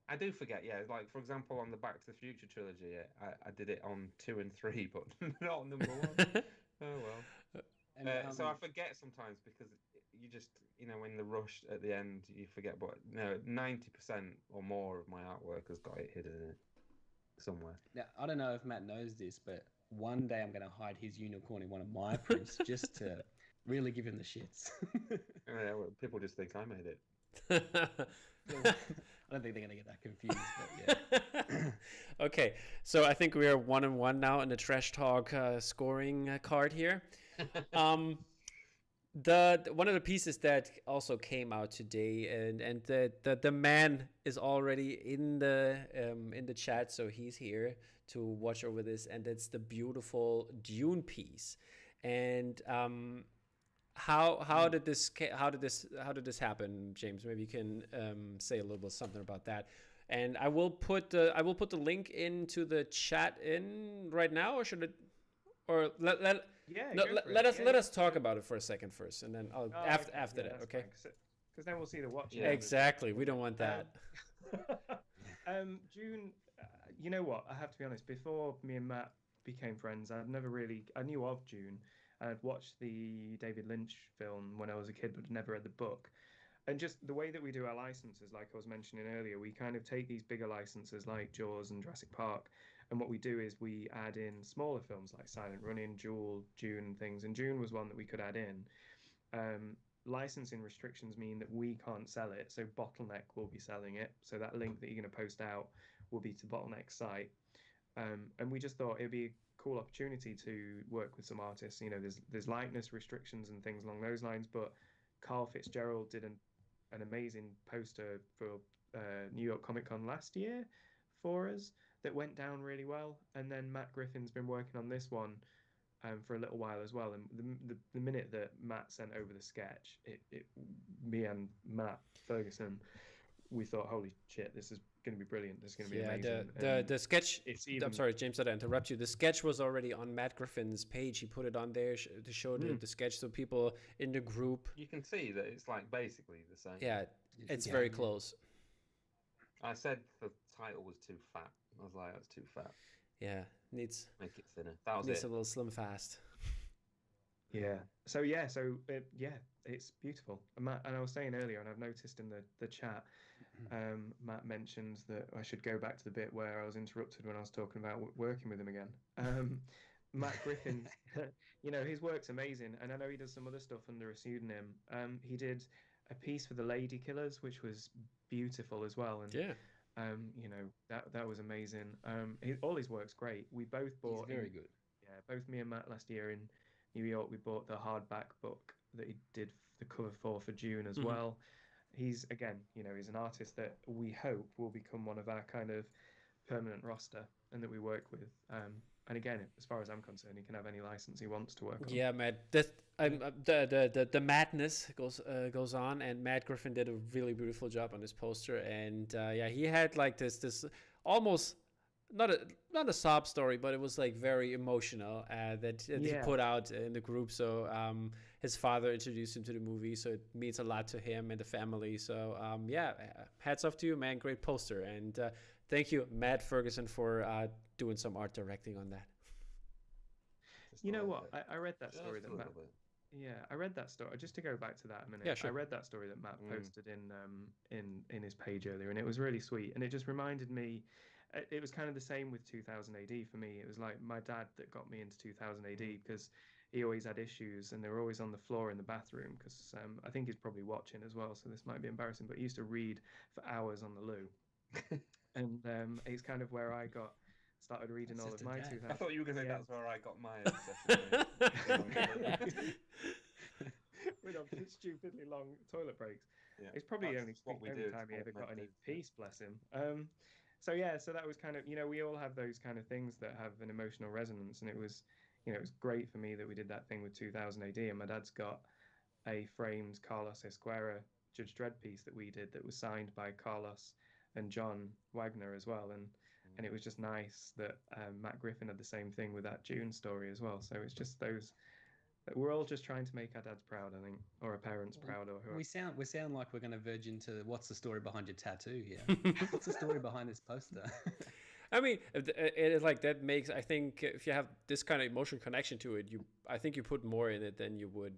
I do forget, yeah. Like for example, on the Back to the Future trilogy, I did it on 2 and 3, but not on number 1. Oh well. So I forget sometimes because you just, in the rush at the end, you forget. But 90% or more of my artwork has got it hidden in it somewhere. Now, I don't know if Matt knows this, but one day I'm going to hide his unicorn in one of my prints just to really give him the shits. Yeah, well, people just think I made it. I don't think they're going to get that confused, but yeah. Okay, so I think we are 1-1 now in the Trash Talk scoring card here. One of the pieces that also came out today, and the man is already in the chat, so he's here to watch over this, and it's the beautiful Dune piece. And how did this happen, James? Maybe you can say a little bit something about that. And I will put the link into the chat in right now, or should it, or let us talk about it for a second first, and then I'll after that. Okay. Because then we'll see the watch. Yeah. Exactly. We don't want that. June. you know what? I have to be honest. Before me and Matt became friends, I knew of Dune. I'd watched the David Lynch film when I was a kid, but never read the book. And just the way that we do our licenses, like I was mentioning earlier, we kind of take these bigger licenses like Jaws and Jurassic Park, and what we do is we add in smaller films like Silent Running, Jewel, Dune, and things. And Dune was one that we could add in. Licensing restrictions mean that we can't sell it, so Bottleneck will be selling it. So that link that you're going to post out will be to Bottleneck's site. And we just thought it'd be a cool opportunity to work with some artists. You know, there's likeness restrictions and things along those lines, but Carl Fitzgerald did an amazing poster for New York Comic Con last year for us that went down really well. And then Matt Griffin's been working on this one for a little while as well. And the minute that Matt sent over the sketch, me and Matt Ferguson, we thought, holy shit, this is going to be brilliant. This is going to be amazing. The sketch. I'm sorry, James, did I interrupt you? The sketch was already on Matt Griffin's page. He put it on there to show the sketch, so people in the group. You can see that it's like basically the same. Yeah, it's very close. I said the title was too fat. I was like, that's too fat. Yeah, needs make it thinner. That was needs it. a little slim fast. Yeah. It's beautiful. And I was saying earlier, and I've noticed in the chat, Matt mentions that I should go back to the bit where I was interrupted when I was talking about working with him again. Matt Griffin, his work's amazing, and I know he does some other stuff under a pseudonym. He did a piece for the Lady Killers, which was beautiful as well, and that was amazing. All his work's great. We both bought. He's very good. Yeah, both me and Matt last year in New York, we bought the hardback book that he did the cover for Dune as well. He's he's an artist that we hope will become one of our kind of permanent roster and that we work with. And again, as far as I'm concerned, he can have any license he wants to work on. Yeah, Matt. The madness goes on, and Matt Griffin did a really beautiful job on this poster. And he had like this almost not a sob story, but it was like very emotional that he put out in the group. So his father introduced him to the movie, so it means a lot to him and the family. So hats off to you, man. Great poster, and thank you, Matt Ferguson, for doing some art directing on that. You know what? I read that story that Matt. Yeah, I read that story. Just to go back to that a minute. Yeah, sure. I read that story that Matt posted in his page earlier, and it was really sweet. And it just reminded me. It was kind of the same with 2000 AD for me. It was like my dad that got me into 2000 AD because he always had issues, and they were always on the floor in the bathroom because I think he's probably watching as well, so this might be embarrassing, but he used to read for hours on the loo. And it's kind of where I started reading all of my 2000. I thought you were going to say that's where I got my obsession. With all the stupidly long toilet breaks. Yeah, it's probably only time he ever got any peace, bless him. So that was kind of, we all have those kind of things that have an emotional resonance, and it was great for me that we did that thing with 2000 AD, and my dad's got a framed Carlos Esquerra Judge Dredd piece that we did that was signed by Carlos and John Wagner as well, and it was just nice that Matt Griffin had the same thing with that Dune story as well. So it's just those. We're all just trying to make our dads proud, I think, or our parents proud, or whoever. We sound like we're going to verge into what's the story behind your tattoo here? What's the story behind this poster? I mean, it is like that makes. I think if you have this kind of emotional connection to it, I think you put more in it than you would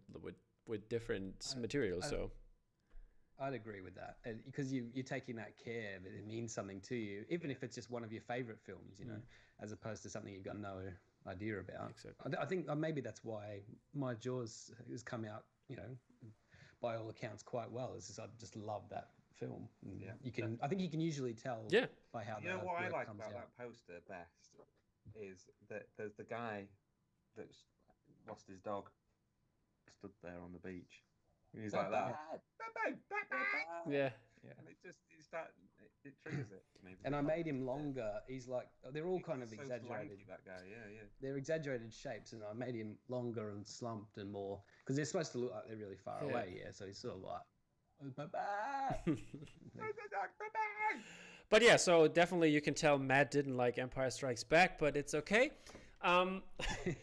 with different materials. So I'd agree with that, because you're taking that care that it means something to you, even if it's just one of your favorite films, as opposed to something you've got no idea about. Exactly. I think maybe that's why my Jaws has come out, by all accounts quite well. Is just I just love that film. Yeah, I think you can usually tell. Yeah. By how what I like about that poster best is that there's the guy that's lost his dog, stood there on the beach. And he's like that. Yeah. And it triggers it. Maybe. And I made him longer. He's like, they're all kind of exaggerated. Lanky, that guy, yeah. They're exaggerated shapes, and I made him longer and slumped and more, because they're supposed to look like they're really far away. Yeah, so he's sort of like, "Where's my bag?" But yeah, so definitely you can tell Matt didn't like Empire Strikes Back, but it's okay.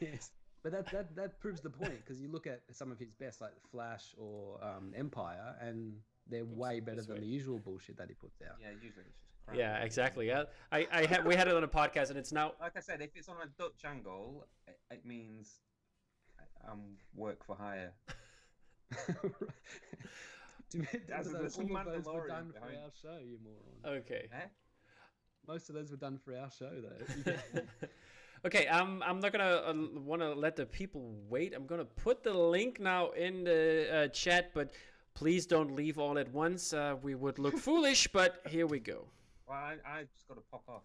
Yes. But that proves the point, because you look at some of his best, like Flash or Empire, and they're way better than the usual bullshit that he puts out. Yeah, usually it's just Yeah, exactly. Yeah, we had it on a podcast, and it's now. Like I said, if it's on a Dutch angle, it means I'm work for hire. All of those were Mandalorian done for behind. our show, you moron. Okay. Eh? Most of those were done for our show, though. Okay, I'm not gonna want to let the people wait. I'm gonna put the link now in the chat, but please don't leave all at once. We would look foolish, but here we go. Well, I just got to pop off.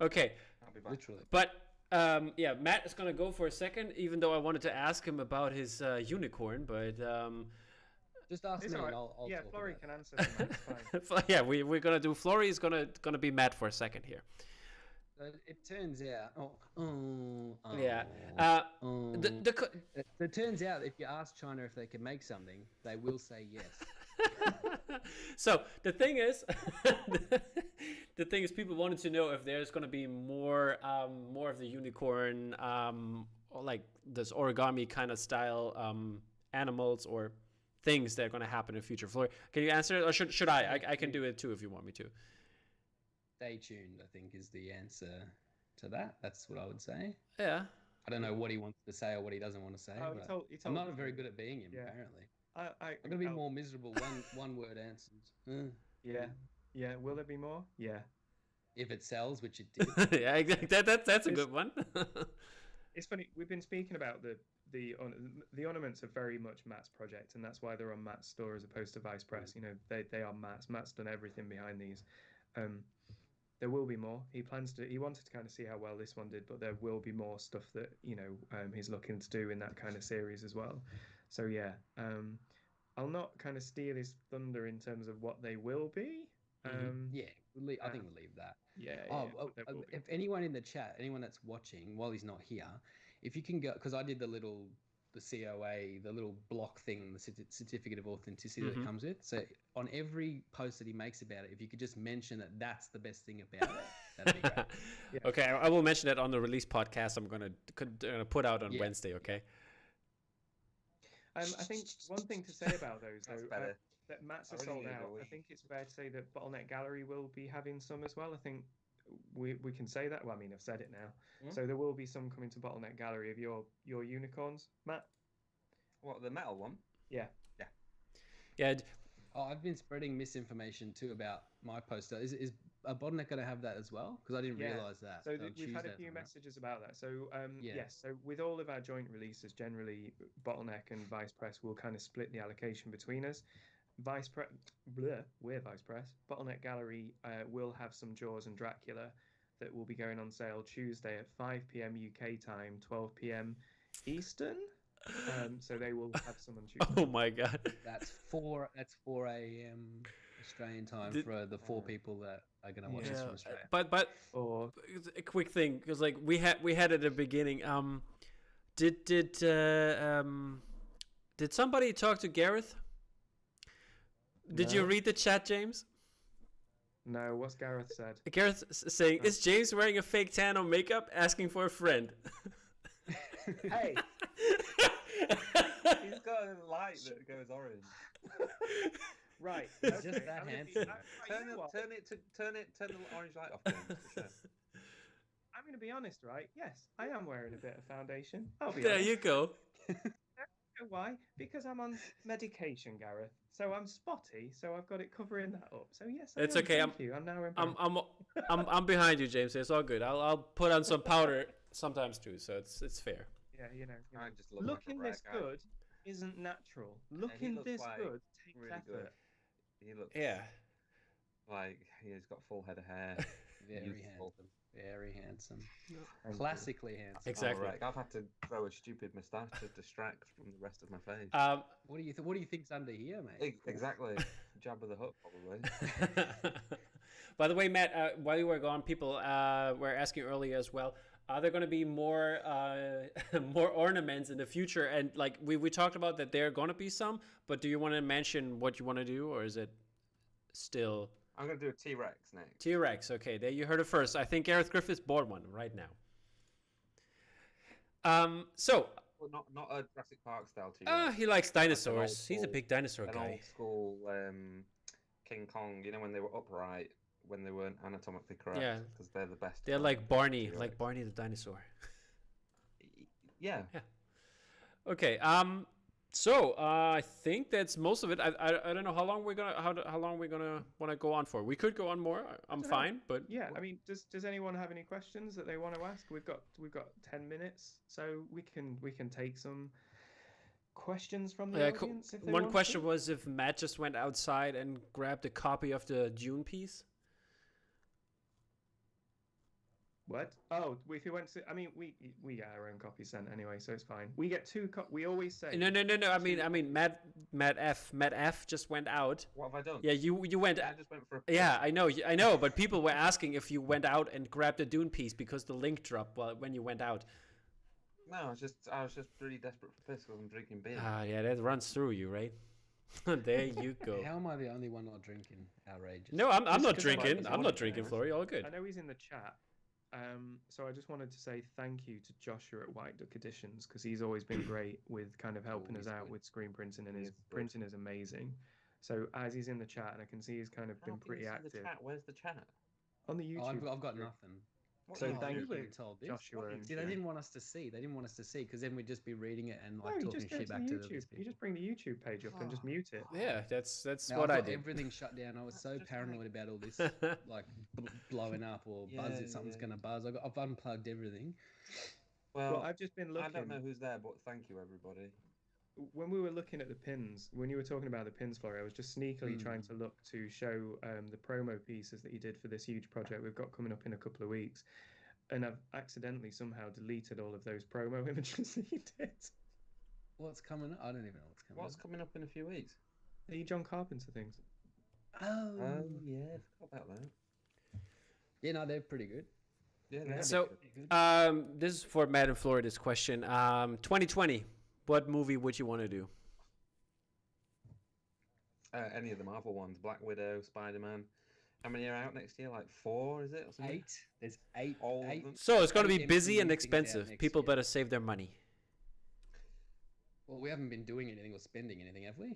Okay, I'll be back. Literally. but yeah, Matt is gonna go for a second, even though I wanted to ask him about his unicorn, but Just ask It's me, all and right. I'll Yeah, talk Florrie about can answer them. That's fine. yeah, we're gonna do. Florrie is gonna be Matt for a second here. It turns out. Yeah. It turns out if you ask China if they can make something, they will say yes. So the thing is, people wanted to know if there's going to be more of the unicorn, or like this origami kind of style animals or things that are going to happen in the future. Florrie, can you answer it, or should I? I can do it too if you want me to. Stay tuned, I think, is the answer to that. That's what I would say. Yeah. I don't know what he wants to say or what he doesn't want to say. Oh, but he I'm told not very good at being him, Yeah. apparently. I'm I'm gonna be more miserable. One word answers. Yeah. Will there be more? Yeah. If it sells, which it did. Yeah, exactly. That's a good one. It's funny. We've been speaking about the ornaments are very much Matt's project, and that's why they're on Matt's store as opposed to Vice Press. You know, they are Matt's. Matt's done everything behind these. There will be more. He wanted to kind of see how well this one did, but there will be more stuff that he's looking to do in that kind of series as well. So yeah, I'll not kind of steal his thunder in terms of what they will be. Yeah, I think we'll leave that. Yeah. If anyone in the chat, anyone that's watching while he's not here, if you can go, because I did the COA, the little block thing, the certificate of authenticity that it comes with. So on every post that he makes about it, if you could just mention that that's the best thing about it, that'd be great. Yeah. Okay, I will mention that on the release podcast. I'm gonna put out on Wednesday. Okay. I think one thing to say about those though, better. that Matt's I are really sold need a out. I week. think it's fair to say that Bottleneck Gallery will be having some as well. I think we can say that. Well, I mean, I've said it now. So there will be some coming to Bottleneck Gallery of your unicorns, Matt. What, the metal one? Yeah. Yeah. Oh, I've been spreading misinformation too about my poster. Is Bottleneck going to have that as well? Because I didn't realize that. So On we've had a Tuesday, few right? messages about that. So Yeah. yes, so with all of our joint releases, generally Bottleneck and Vice Press will kind of split the allocation between us. We're Vice Press. Bottleneck Gallery will have some Jaws and Dracula that will be going on sale Tuesday at 5 p.m. UK time, 12 p.m. Eastern. So they will have some on Tuesday. Oh my God. That's 4 a.m. Australian time for the 4 people that are going to watch this from Australia. But Or a quick thing, because like we had at the beginning. Did somebody talk to Gareth? Did you read the chat, James? no, what's Gareth said? Gareth saying, "Is James wearing a fake tan or makeup? Asking for a friend." Hey! He's got a light that goes orange. Right. He's just that handsome. Turn the orange light off. James, for sure. I'm going to be honest, right? Yes, I am wearing a bit of foundation. I'll be There honest. you go. You know why? Because I'm on medication, Gareth. So I'm spotty. So I've got it covering that up. So yes, I It's am. okay, Thank you. I'm now embarrassed. I'm behind you, James. It's all good. I'll put on some powder sometimes too, so it's fair. Yeah, I just look looking like a this rat guy. good isn't natural. he Looking looks this like good takes really effort. good. He looks Yeah. like he's got full head of hair. Very Youthful. handsome. Very handsome. Thank you. Classically handsome. Exactly. Alright, I've had to grow a stupid moustache to distract from the rest of my face. What do you think's under here, mate? Exactly. Jab of the hook, probably. By the way, Matt, while you were gone, people were asking earlier as well. Are there going to be more more ornaments in the future? And like we talked about that there are going to be some, but do you want to mention what you want to do, or is it still I'm going to do a T-Rex next. T-Rex? Okay, there you heard it first. I think Gareth Griffiths bought one right now. So Well, not a Jurassic Park style T-Rex. he likes dinosaurs. old He's a school- big dinosaur An guy. old school King Kong, when they were upright when they weren't anatomically correct. Yeah. Because they're the best. They're at like Barney, doing like it. Barney the dinosaur. Yeah. Okay. So I think that's most of it. I don't know how long we're gonna how long we're gonna want to go on for. We could go on more. I'm don't know. fine, but Yeah, I mean, does anyone have any questions that they want to ask? We've got 10 minutes, so we can take some questions from the audience if they one want question to. was if Matt just went outside and grabbed a copy of the Dune piece. What? Oh, if we went to, I mean, we get our own copy sent anyway, so it's fine. We get two. We always say No. I mean, Matt F just went out. What have I done? Yeah, you went. I just went for a. Yeah, I know, but people were asking if you went out and grabbed a Dune piece because the link dropped when you went out. No, I was just really desperate for piss because I'm drinking beer. Ah, yeah, that runs through you, right? There you go. How am I the only one not drinking? Outrageous. No, I'm Just not 'cause drinking. I I'm wanted not to drinking, know. Flory. All good. I know he's in the chat. So I just wanted to say thank you to Joshua at White Duck Editions because he's always been great with kind of helping us Always out good. with screen printing, and He his is good. printing is amazing. So as he's in the chat, and I can see he's kind of How been can you pretty see active The chat? Where's the chat? on the Oh, YouTube. I've got group. nothing. What So are you thank doing? you, been told this. Joshua. And See, they didn't want us to see. They didn't want us to see because then we'd just be reading it and No, like you talking just go shit to back the to YouTube. these You people. just bring the YouTube page up and just mute it. Yeah, that's Now, what I've I got did. everything shut down. I was so Just paranoid like- about all this, like blowing up or buzz. Yeah, If something's yeah. gonna buzz, I've unplugged everything. Well, I've just been I looking. don't know who's there, but thank you everybody. When we were looking at the pins, when you were talking about the pins, Florrie, I was just sneakily trying to look to show the promo pieces that you did for this huge project we've got coming up in a couple of weeks. And I've accidentally somehow deleted all of those promo images that you did. What's coming up? I don't even know what's coming What's up. coming up in a few weeks? The John Carpenter things. Oh, Oh yeah, I forgot about that. yeah, no, they're pretty good. Yeah, they're So- good. This is for Matt and Flory. This question. 2020. What movie would you want to do? Any of the Marvel ones, Black Widow, Spider-Man. How many are out next year? Like 4, is it? Or something? 8. There's 8. All of 8. them? So it's going to Eight be busy MCU and things out expensive. next People year. better save their money. Well, we haven't been doing anything or spending anything, have we?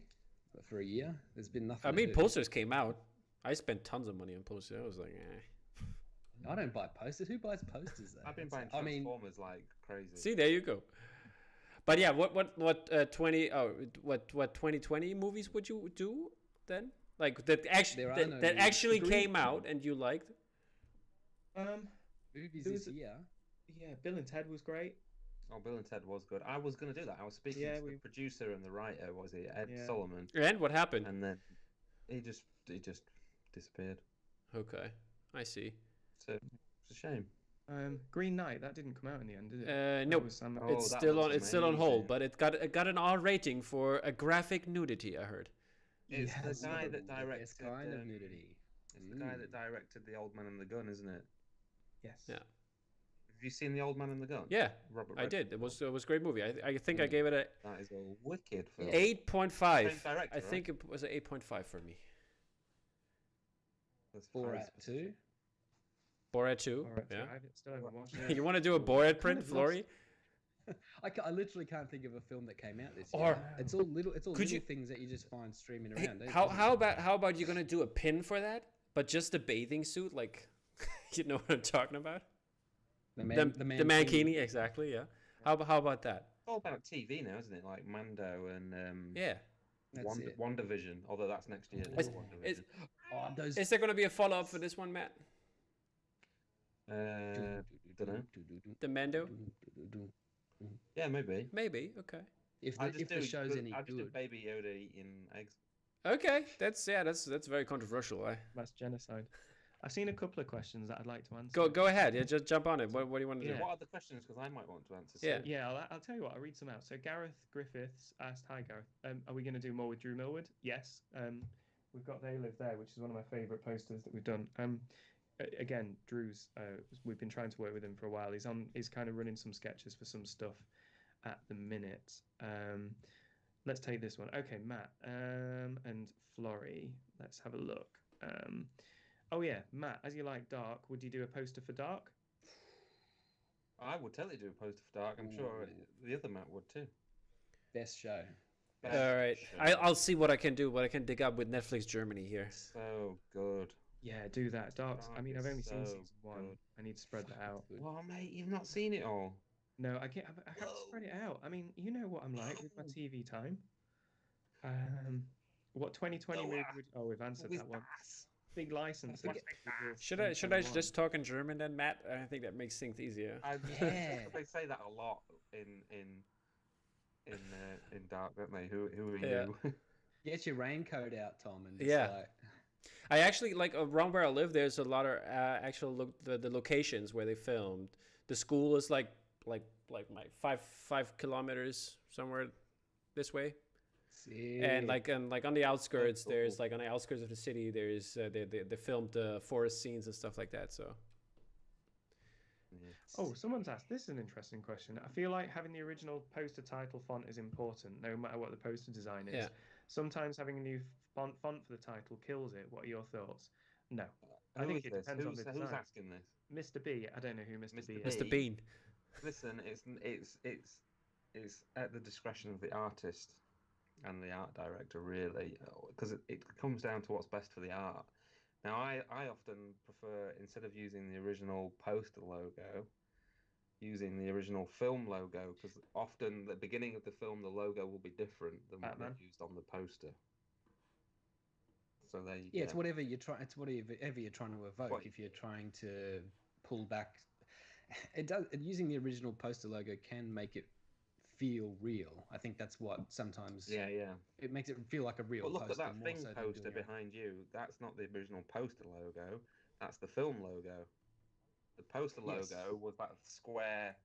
But for a year, there's been nothing. I to mean, do. posters came out. I spent tons of money on posters. I was like, I don't buy posters. Who buys posters? Though? I've been buying I mean, Transformers like crazy. See, there you go. But yeah, what 2020 movies would you do then? Like that actually There are that, no that movies. actually Green- came out and you liked? movies there this was- year. Yeah, Bill and Ted was great. Oh, Bill and Ted was good. I was going to do that. I was speaking Yeah, to the producer and the writer, was he Ed Yeah. Solomon, And what happened? and then he just disappeared. Okay, I see. So it's a shame. Green Knight, that didn't come out in the end, did it? Nope. Was, Oh, It's that still looks on. It's still on hold, amazing. but it got an R rating for a graphic nudity. I heard. It's Yes, the guy that the best directed. kind of nudity. It's the guy that directed The Old Man and the Gun, isn't it? Yes. Yeah. Have you seen The Old Man and the Gun? Yeah, Robert I did. Redford. It was a great movie. I think I gave it a That is a wicked film. 8.5. Same director, I right? think it was an 8.5 for me. That's Borat very specific. 2. Borat 2. All right, Yeah. I still haven't watched it. You want to do a Borat print, of Flory? I literally can't think of a film that came out this year. Or- It's all little. It's all Could little you- things that you just find streaming Hey, around. don't how you? how about you gonna do a pin for that, but just a bathing suit, like you know what I'm talking about? the The mankini, exactly. Yeah. How about that? It's all about TV now, isn't it? Like Mando and Yeah. That's it. WandaVision, although that's next year. Is, WandaVision. is, Oh, those. is there gonna be a follow up for this one, Matt? Dunno. The Mando? Yeah, maybe. Maybe. Okay. If I the, just if do. the show's any I just do good, Baby Yoda eating eggs. Okay. That's very controversial. That's genocide. I've seen a couple of questions that I'd like to answer. Go ahead. Yeah, just jump on it. What do you want to do? Yeah. What are the questions? Because I might want to answer. Yeah. some. Yeah, I'll tell you what. I'll read some out. So Gareth Griffiths asked, "Hi Gareth, are we going to do more with Drew Millwood?" Yes. We've got They Live There, which is one of my favourite posters that we've done. Again, Drew's. We've been trying to work with him for a while. He's kind of running some sketches for some stuff at the minute. Let's take this one. Okay, Matt and Flory. Let's have a look. Oh yeah, Matt. As you like Dark, would you do a poster for Dark? I would totally do a poster for Dark. I'm sure the other Matt would too. best show. Best All right. show. I'll see what I can do. What I can dig up with Netflix Germany here. So good. Yeah, do that. Dark. I Dark mean, is I've only seen so season one. good. I need to spread that out. Good. Well, mate, you've not seen it all. No, I can't. I have to spread it out. I mean, you know what I'm like with my TV time. What 2020 movie would? Oh, we've answered Who is that one. das? Big license. What's das? Should I just talk in German then, Matt? I think that makes things easier. Yeah. They say that a lot in Dark, don't they? Who are Yeah. you? Get your raincoat out, Tom, and just Yeah. like I actually like around where I live. There's a lot of actual the locations where they filmed. The school is like my 5 kilometers somewhere this way, and like on the outskirts, cool. there's like on the outskirts of the city. There's they filmed forest scenes and stuff like that. So Oh, someone's asked. This is an interesting question. I feel like having the original poster title font is important, no matter what the poster design is. Yeah. Sometimes having a new font for the title kills it. What are your thoughts? No, I Who think is it this? depends on the Who's design. asking this? Mr. B. I don't know who Mr. B is. Mr. Bean. Listen, it's at the discretion of the artist and the art director, really, because it comes down to what's best for the art. Now, I often prefer, instead of using the original poster logo, using the original film logo, because often the beginning of the film, the logo will be different than what Batman. they used on the poster. So there you yeah, go. it's whatever you're trying. It's whatever you're trying to evoke. What- If you're trying to pull back, it does. Using the original poster logo can make it feel real. I think that's what sometimes. Yeah. It makes it feel like a real But look poster. at that more thing so than poster doing it. behind you. That's not the original poster logo. That's the film logo. The poster Yes. logo was that square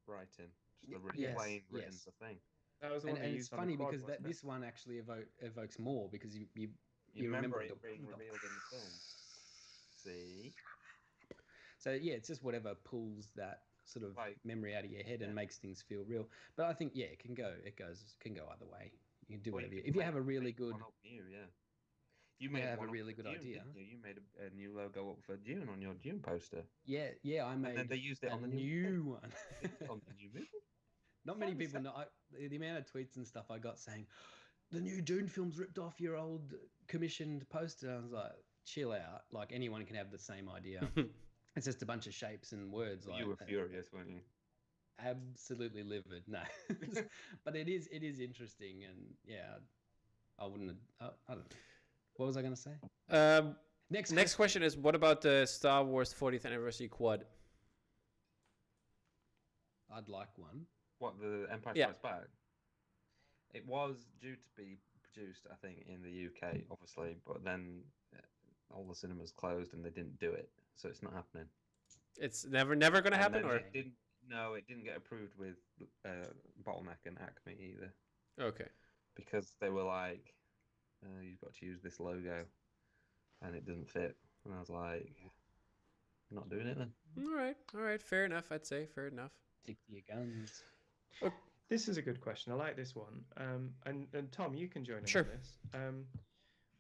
writing, just a really Yes, plain written yes. thing. That was the one And they it's used on the funny quad, because wasn't it? this one actually evokes more because you You remember it the- being revealed in the film. See? So yeah, it's just whatever pulls that sort of Like, memory out of your head and yeah. makes things feel real. But I think it can go either way. You can do Well, whatever. you If you can have a really make good, one up new, yeah. You made have a one up really for good Dune, idea. didn't you? You made a new logo up for Dune on your Dune poster. yeah, I made And then they used it a on the new one. on the new movie. Not many Funny people know the amount of tweets and stuff I got saying the new Dune film's ripped off your old commissioned poster. I was like, chill out. Like anyone can have the same idea. It's just a bunch of shapes and words. You were furious, weren't you? Absolutely livid. No, but it is interesting, and yeah, I wouldn't. I don't know. What was I going to say? Next question is, what about the Star Wars 40th anniversary quad? I'd like one. What, the Empire Yeah. Strikes Back? It was due to be produced, I think, in the UK, obviously, but then all the cinemas closed and they didn't do it, so it's not happening. It's never gonna And happen, then or it didn't. No, it didn't get approved with Bottleneck and Acme either, okay. because they were like, "You've got to use this logo," and it didn't fit. And I was like, "Not doing it then." All right, fair enough. I'd say fair enough. Stick to your guns. This is a good question. I like this one. And Tom, you can join in Sure. on this.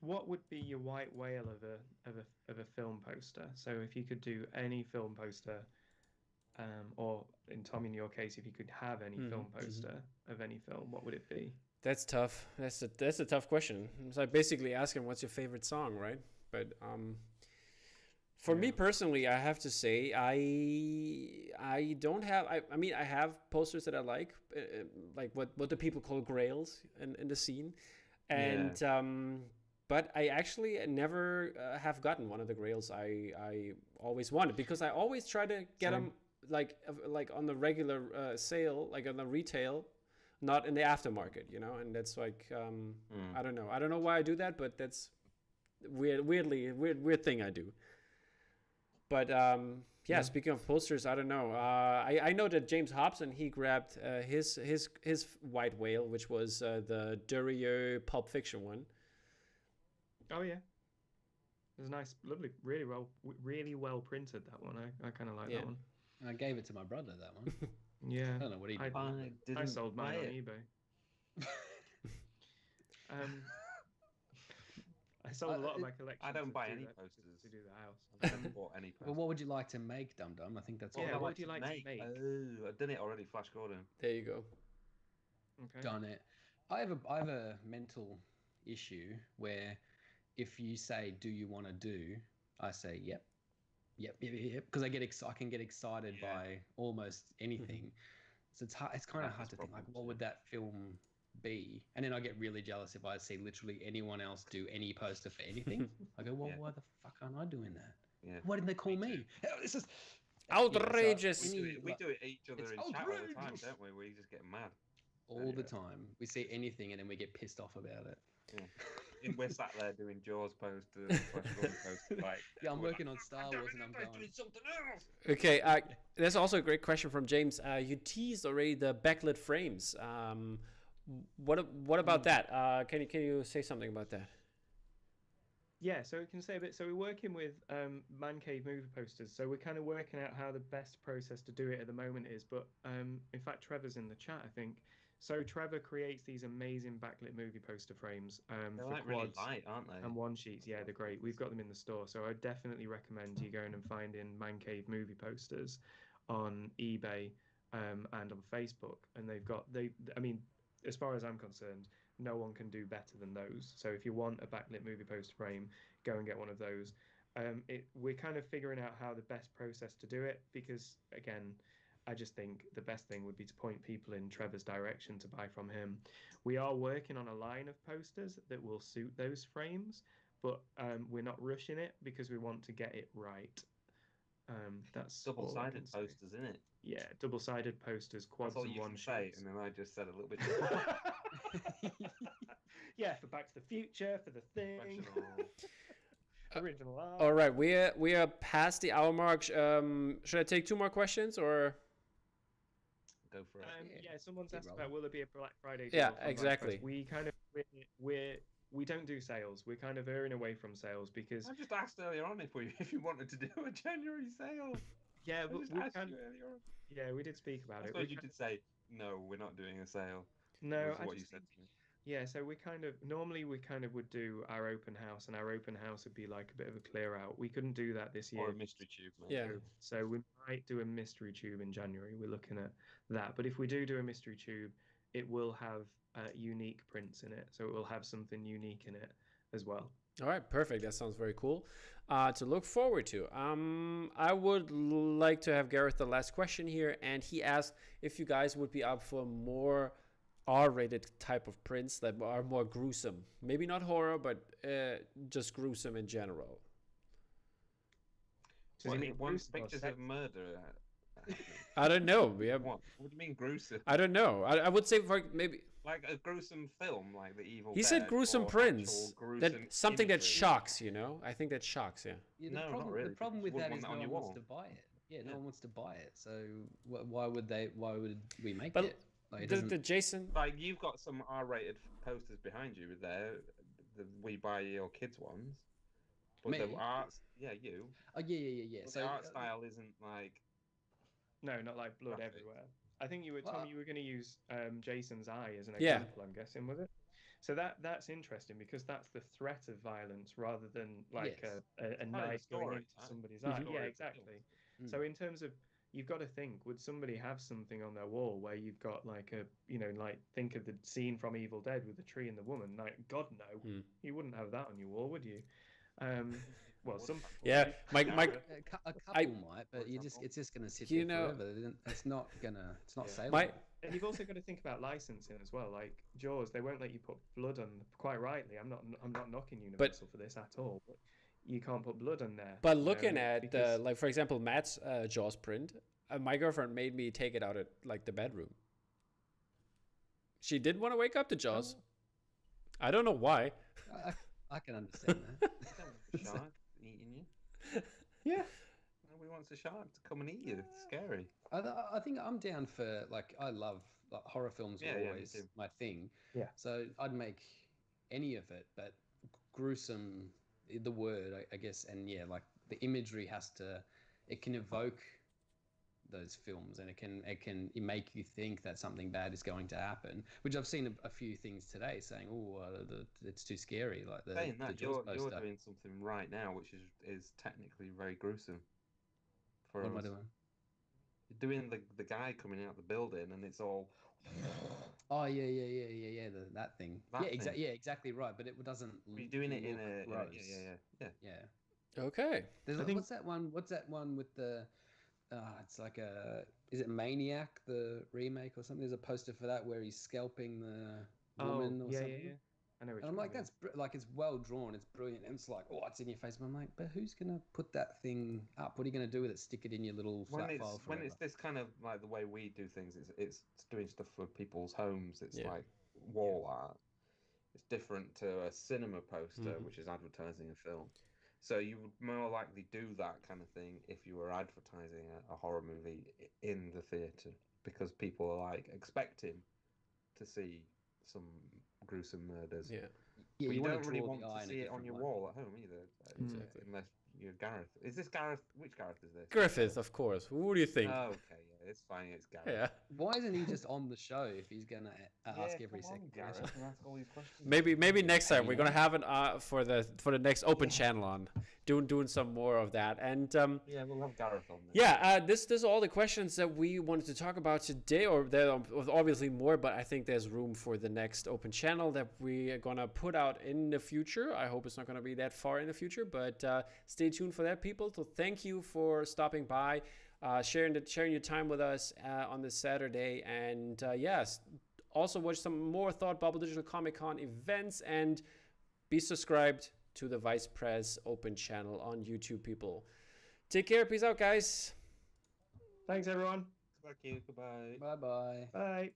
What would be your white whale of a film poster? So if you could do any film poster, or in Tom, in your case, if you could have any film poster of any film, what would it be? That's tough. That's a tough question. It's like basically asking what's your favorite song, right? But for me personally, I have to say I don't have. I mean, I have posters that I like what the people call grails in the scene, and but I actually never have gotten one of the grails I always wanted, because I always try to get them like on the regular sale, like on the retail, not in the aftermarket, you know. And that's like I don't know why I do that, but that's weird thing I do. But speaking of posters, I don't know. I know that James Hobson, he grabbed his white whale, which was the Durieux Pulp Fiction one. Oh yeah, it was nice, lovely, really well printed, that one. I kind of like that one. I gave it to my brother, that one. Yeah, I don't know what he did. I sold mine on eBay. I sold a lot of my collection. I don't buy any to posters. do the house. I haven't bought any posters. Well, what would you like to make, Dum Dum? I think that's Yeah, all. what would you like to make? Oh, I've done it already, Flash Gordon. There you go. Okay. Done it. I have a mental issue where if you say, "Do you want to do?" I say, "Yep, yep, yep, yep," because I can get excited by almost anything. So it's hard. It's kind of hard to think like, what would that film be? And then I get really jealous if I see literally anyone else do any poster for anything. I go, well, why the fuck aren't I doing that? Yeah. Why didn't they call me? This is outrageous. We do it each other in chat all the time, don't we? We just get mad all the time. We see anything and then we get pissed off about it. Yeah. We're sat there doing Jaws posters, posters, like I'm working on Star Wars and I'm going doing something else. Okay, there's also a great question from James. You teased already the backlit frames. What about that? Can you say something about that? Yeah, so we can say a bit. So we're working with Man Cave movie posters. So we're kind of working out how the best process to do it at the moment is. But in fact, Trevor's in the chat, I think. So Trevor creates these amazing backlit movie poster frames They're for like quads really light, aren't they? and one sheets. Yeah, they're great. We've got them in the store. So I definitely recommend you going and finding Man Cave movie posters on eBay and on Facebook. And I mean, as far as I'm concerned, no one can do better than those. So if you want a backlit movie poster frame, go and get one of those. We're kind of figuring out how the best process to do it because, again, I just think the best thing would be to point people in Trevor's direction to buy from him. We are working on a line of posters that will suit those frames, but we're not rushing it because we want to get it right. That's double-sided posters, isn't it? Yeah, double-sided posters, quads and one sheets. And then I just said a little bit. Yeah, for Back to the Future, for The Thing. Original art. All right, we are past the hour mark. Should I take 2 more questions or? Go for it. Yeah, someone's asked about will there be a Black Friday deal? Yeah, exactly. We kind of we don't do sales. We're kind of veering away from sales because I just asked earlier on if you wanted to do a January sale. Yeah, but we asked you earlier on. Yeah, we did speak about it. You did say no, we're not doing a sale. No, what you said to me. Yeah, so we normally would do our open house, and our open house would be like a bit of a clear out. We couldn't do that this year. Or a mystery tube, maybe. Yeah. So we might do a mystery tube in January. We're looking at that. But if we do a mystery tube, it will have unique prints in it. So it will have something unique in it as well. All right, perfect. That sounds very cool to look forward to. I would like to have Gareth the last question here, and he asked if you guys would be up for more R-rated type of prints that are more gruesome. Maybe not horror, but just gruesome in general. Does he mean pictures of murder? I don't know. What do you mean gruesome? I don't know. I would say for maybe like a gruesome film, like The Evil He Dead, said gruesome prints. That something that shocks, you know? I think that shocks, yeah. No, not really. The problem with that is no one wants wall. to buy it. Yeah, no one wants to buy it. So why would we make But it? Like, the Jason, like you've got some R-rated posters behind you there, the We Buy Your Kids ones. But Me? the art, you. Oh yeah. But So the art style isn't like. No, not like blood Graphic. everywhere. I think you were Well, Tom. You were going to use Jason's eye as an example. I'm guessing, was it? So that's interesting because that's the threat of violence rather than like Yes. a knife going into somebody's eye. Yeah, exactly. Mm. So in terms of you've got to think, would somebody have something on their wall where you've got like think of the scene from Evil Dead with the tree and the woman? Like, God no, you wouldn't have that on your wall, would you? Well, some people yeah, might. my a couple might, but it's just going to sit there forever. It's not saleable. And you've also got to think about licensing as well. Like Jaws, they won't let you put blood on. Quite rightly, I'm not knocking Universal for this at all. But you can't put blood on there. But looking at like for example Matt's Jaws print, my girlfriend made me take it out at like the bedroom. She didn't want to wake up to Jaws. I don't know why. I can understand that. Shark eating you. Yeah. Nobody wants a shark to come and eat you. It's scary. I think I'm down for I love horror films are always my thing. Yeah. So I'd make any of it, but gruesome, the word I guess, and like the imagery it can evoke those films, and it can make you think that something bad is going to happen. Which I've seen a few things today saying, it's too scary. Like saying that the Jaws you're poster. doing something right now, which is technically very gruesome. For What us. am I doing? You're doing the guy coming out the building, and it's all Oh yeah. That thing. That Yeah, thing. exactly. Yeah, exactly right. But it doesn't. You're doing it in look a gross. yeah. Yeah. Okay. There's I think- what's that one? What's that one with the? It's like a. Is it Maniac the remake or something? There's a poster for that where he's scalping the woman or something. Yeah. I know which And I'm one like, you mean. like it's well drawn, it's brilliant. And it's like, oh, it's in your face. But I'm like, but who's gonna put that thing up? What are you gonna do with it? Stick it in your little flat file forever? When it's this kind of like the way we do things, it's doing stuff for people's homes. It's Yeah. like wall art. It's different to a cinema poster, Mhm. which is advertising a film. So you would more likely do that kind of thing if you were advertising a horror movie in the theatre, because people are like expecting to see some gruesome murders. Yeah. Yeah, But you wanna don't really draw want the eye to in a see it on different your way. wall at home either, Exactly. unless you're Gareth. Is this Gareth? Which Gareth is this? Griffith, of course. Who do you think? Oh, okay, yeah, it's fine. It's Gareth. Yeah. Why isn't he just on the show if he's gonna ask Yeah, every come on, second Gareth, question? and ask all these questions. Maybe next time you we're know. gonna have it for the next open channel on doing some more of that. And Yeah, we'll have Gareth on there. yeah, this are all the questions that we wanted to talk about today, or there are obviously more, but I think there's room for the next open channel that we are gonna put out in the future. I hope it's not gonna be that far in the future, but stay tuned for that, people. So thank you for stopping by, sharing your time with us on this Saturday, and yes, also watch some more Thought Bubble Digital Comic Con events, and be subscribed to the Vice Press Open channel on YouTube, people. Take care. Peace out, guys. Thanks, everyone. Thank you. Goodbye. Bye bye. Bye.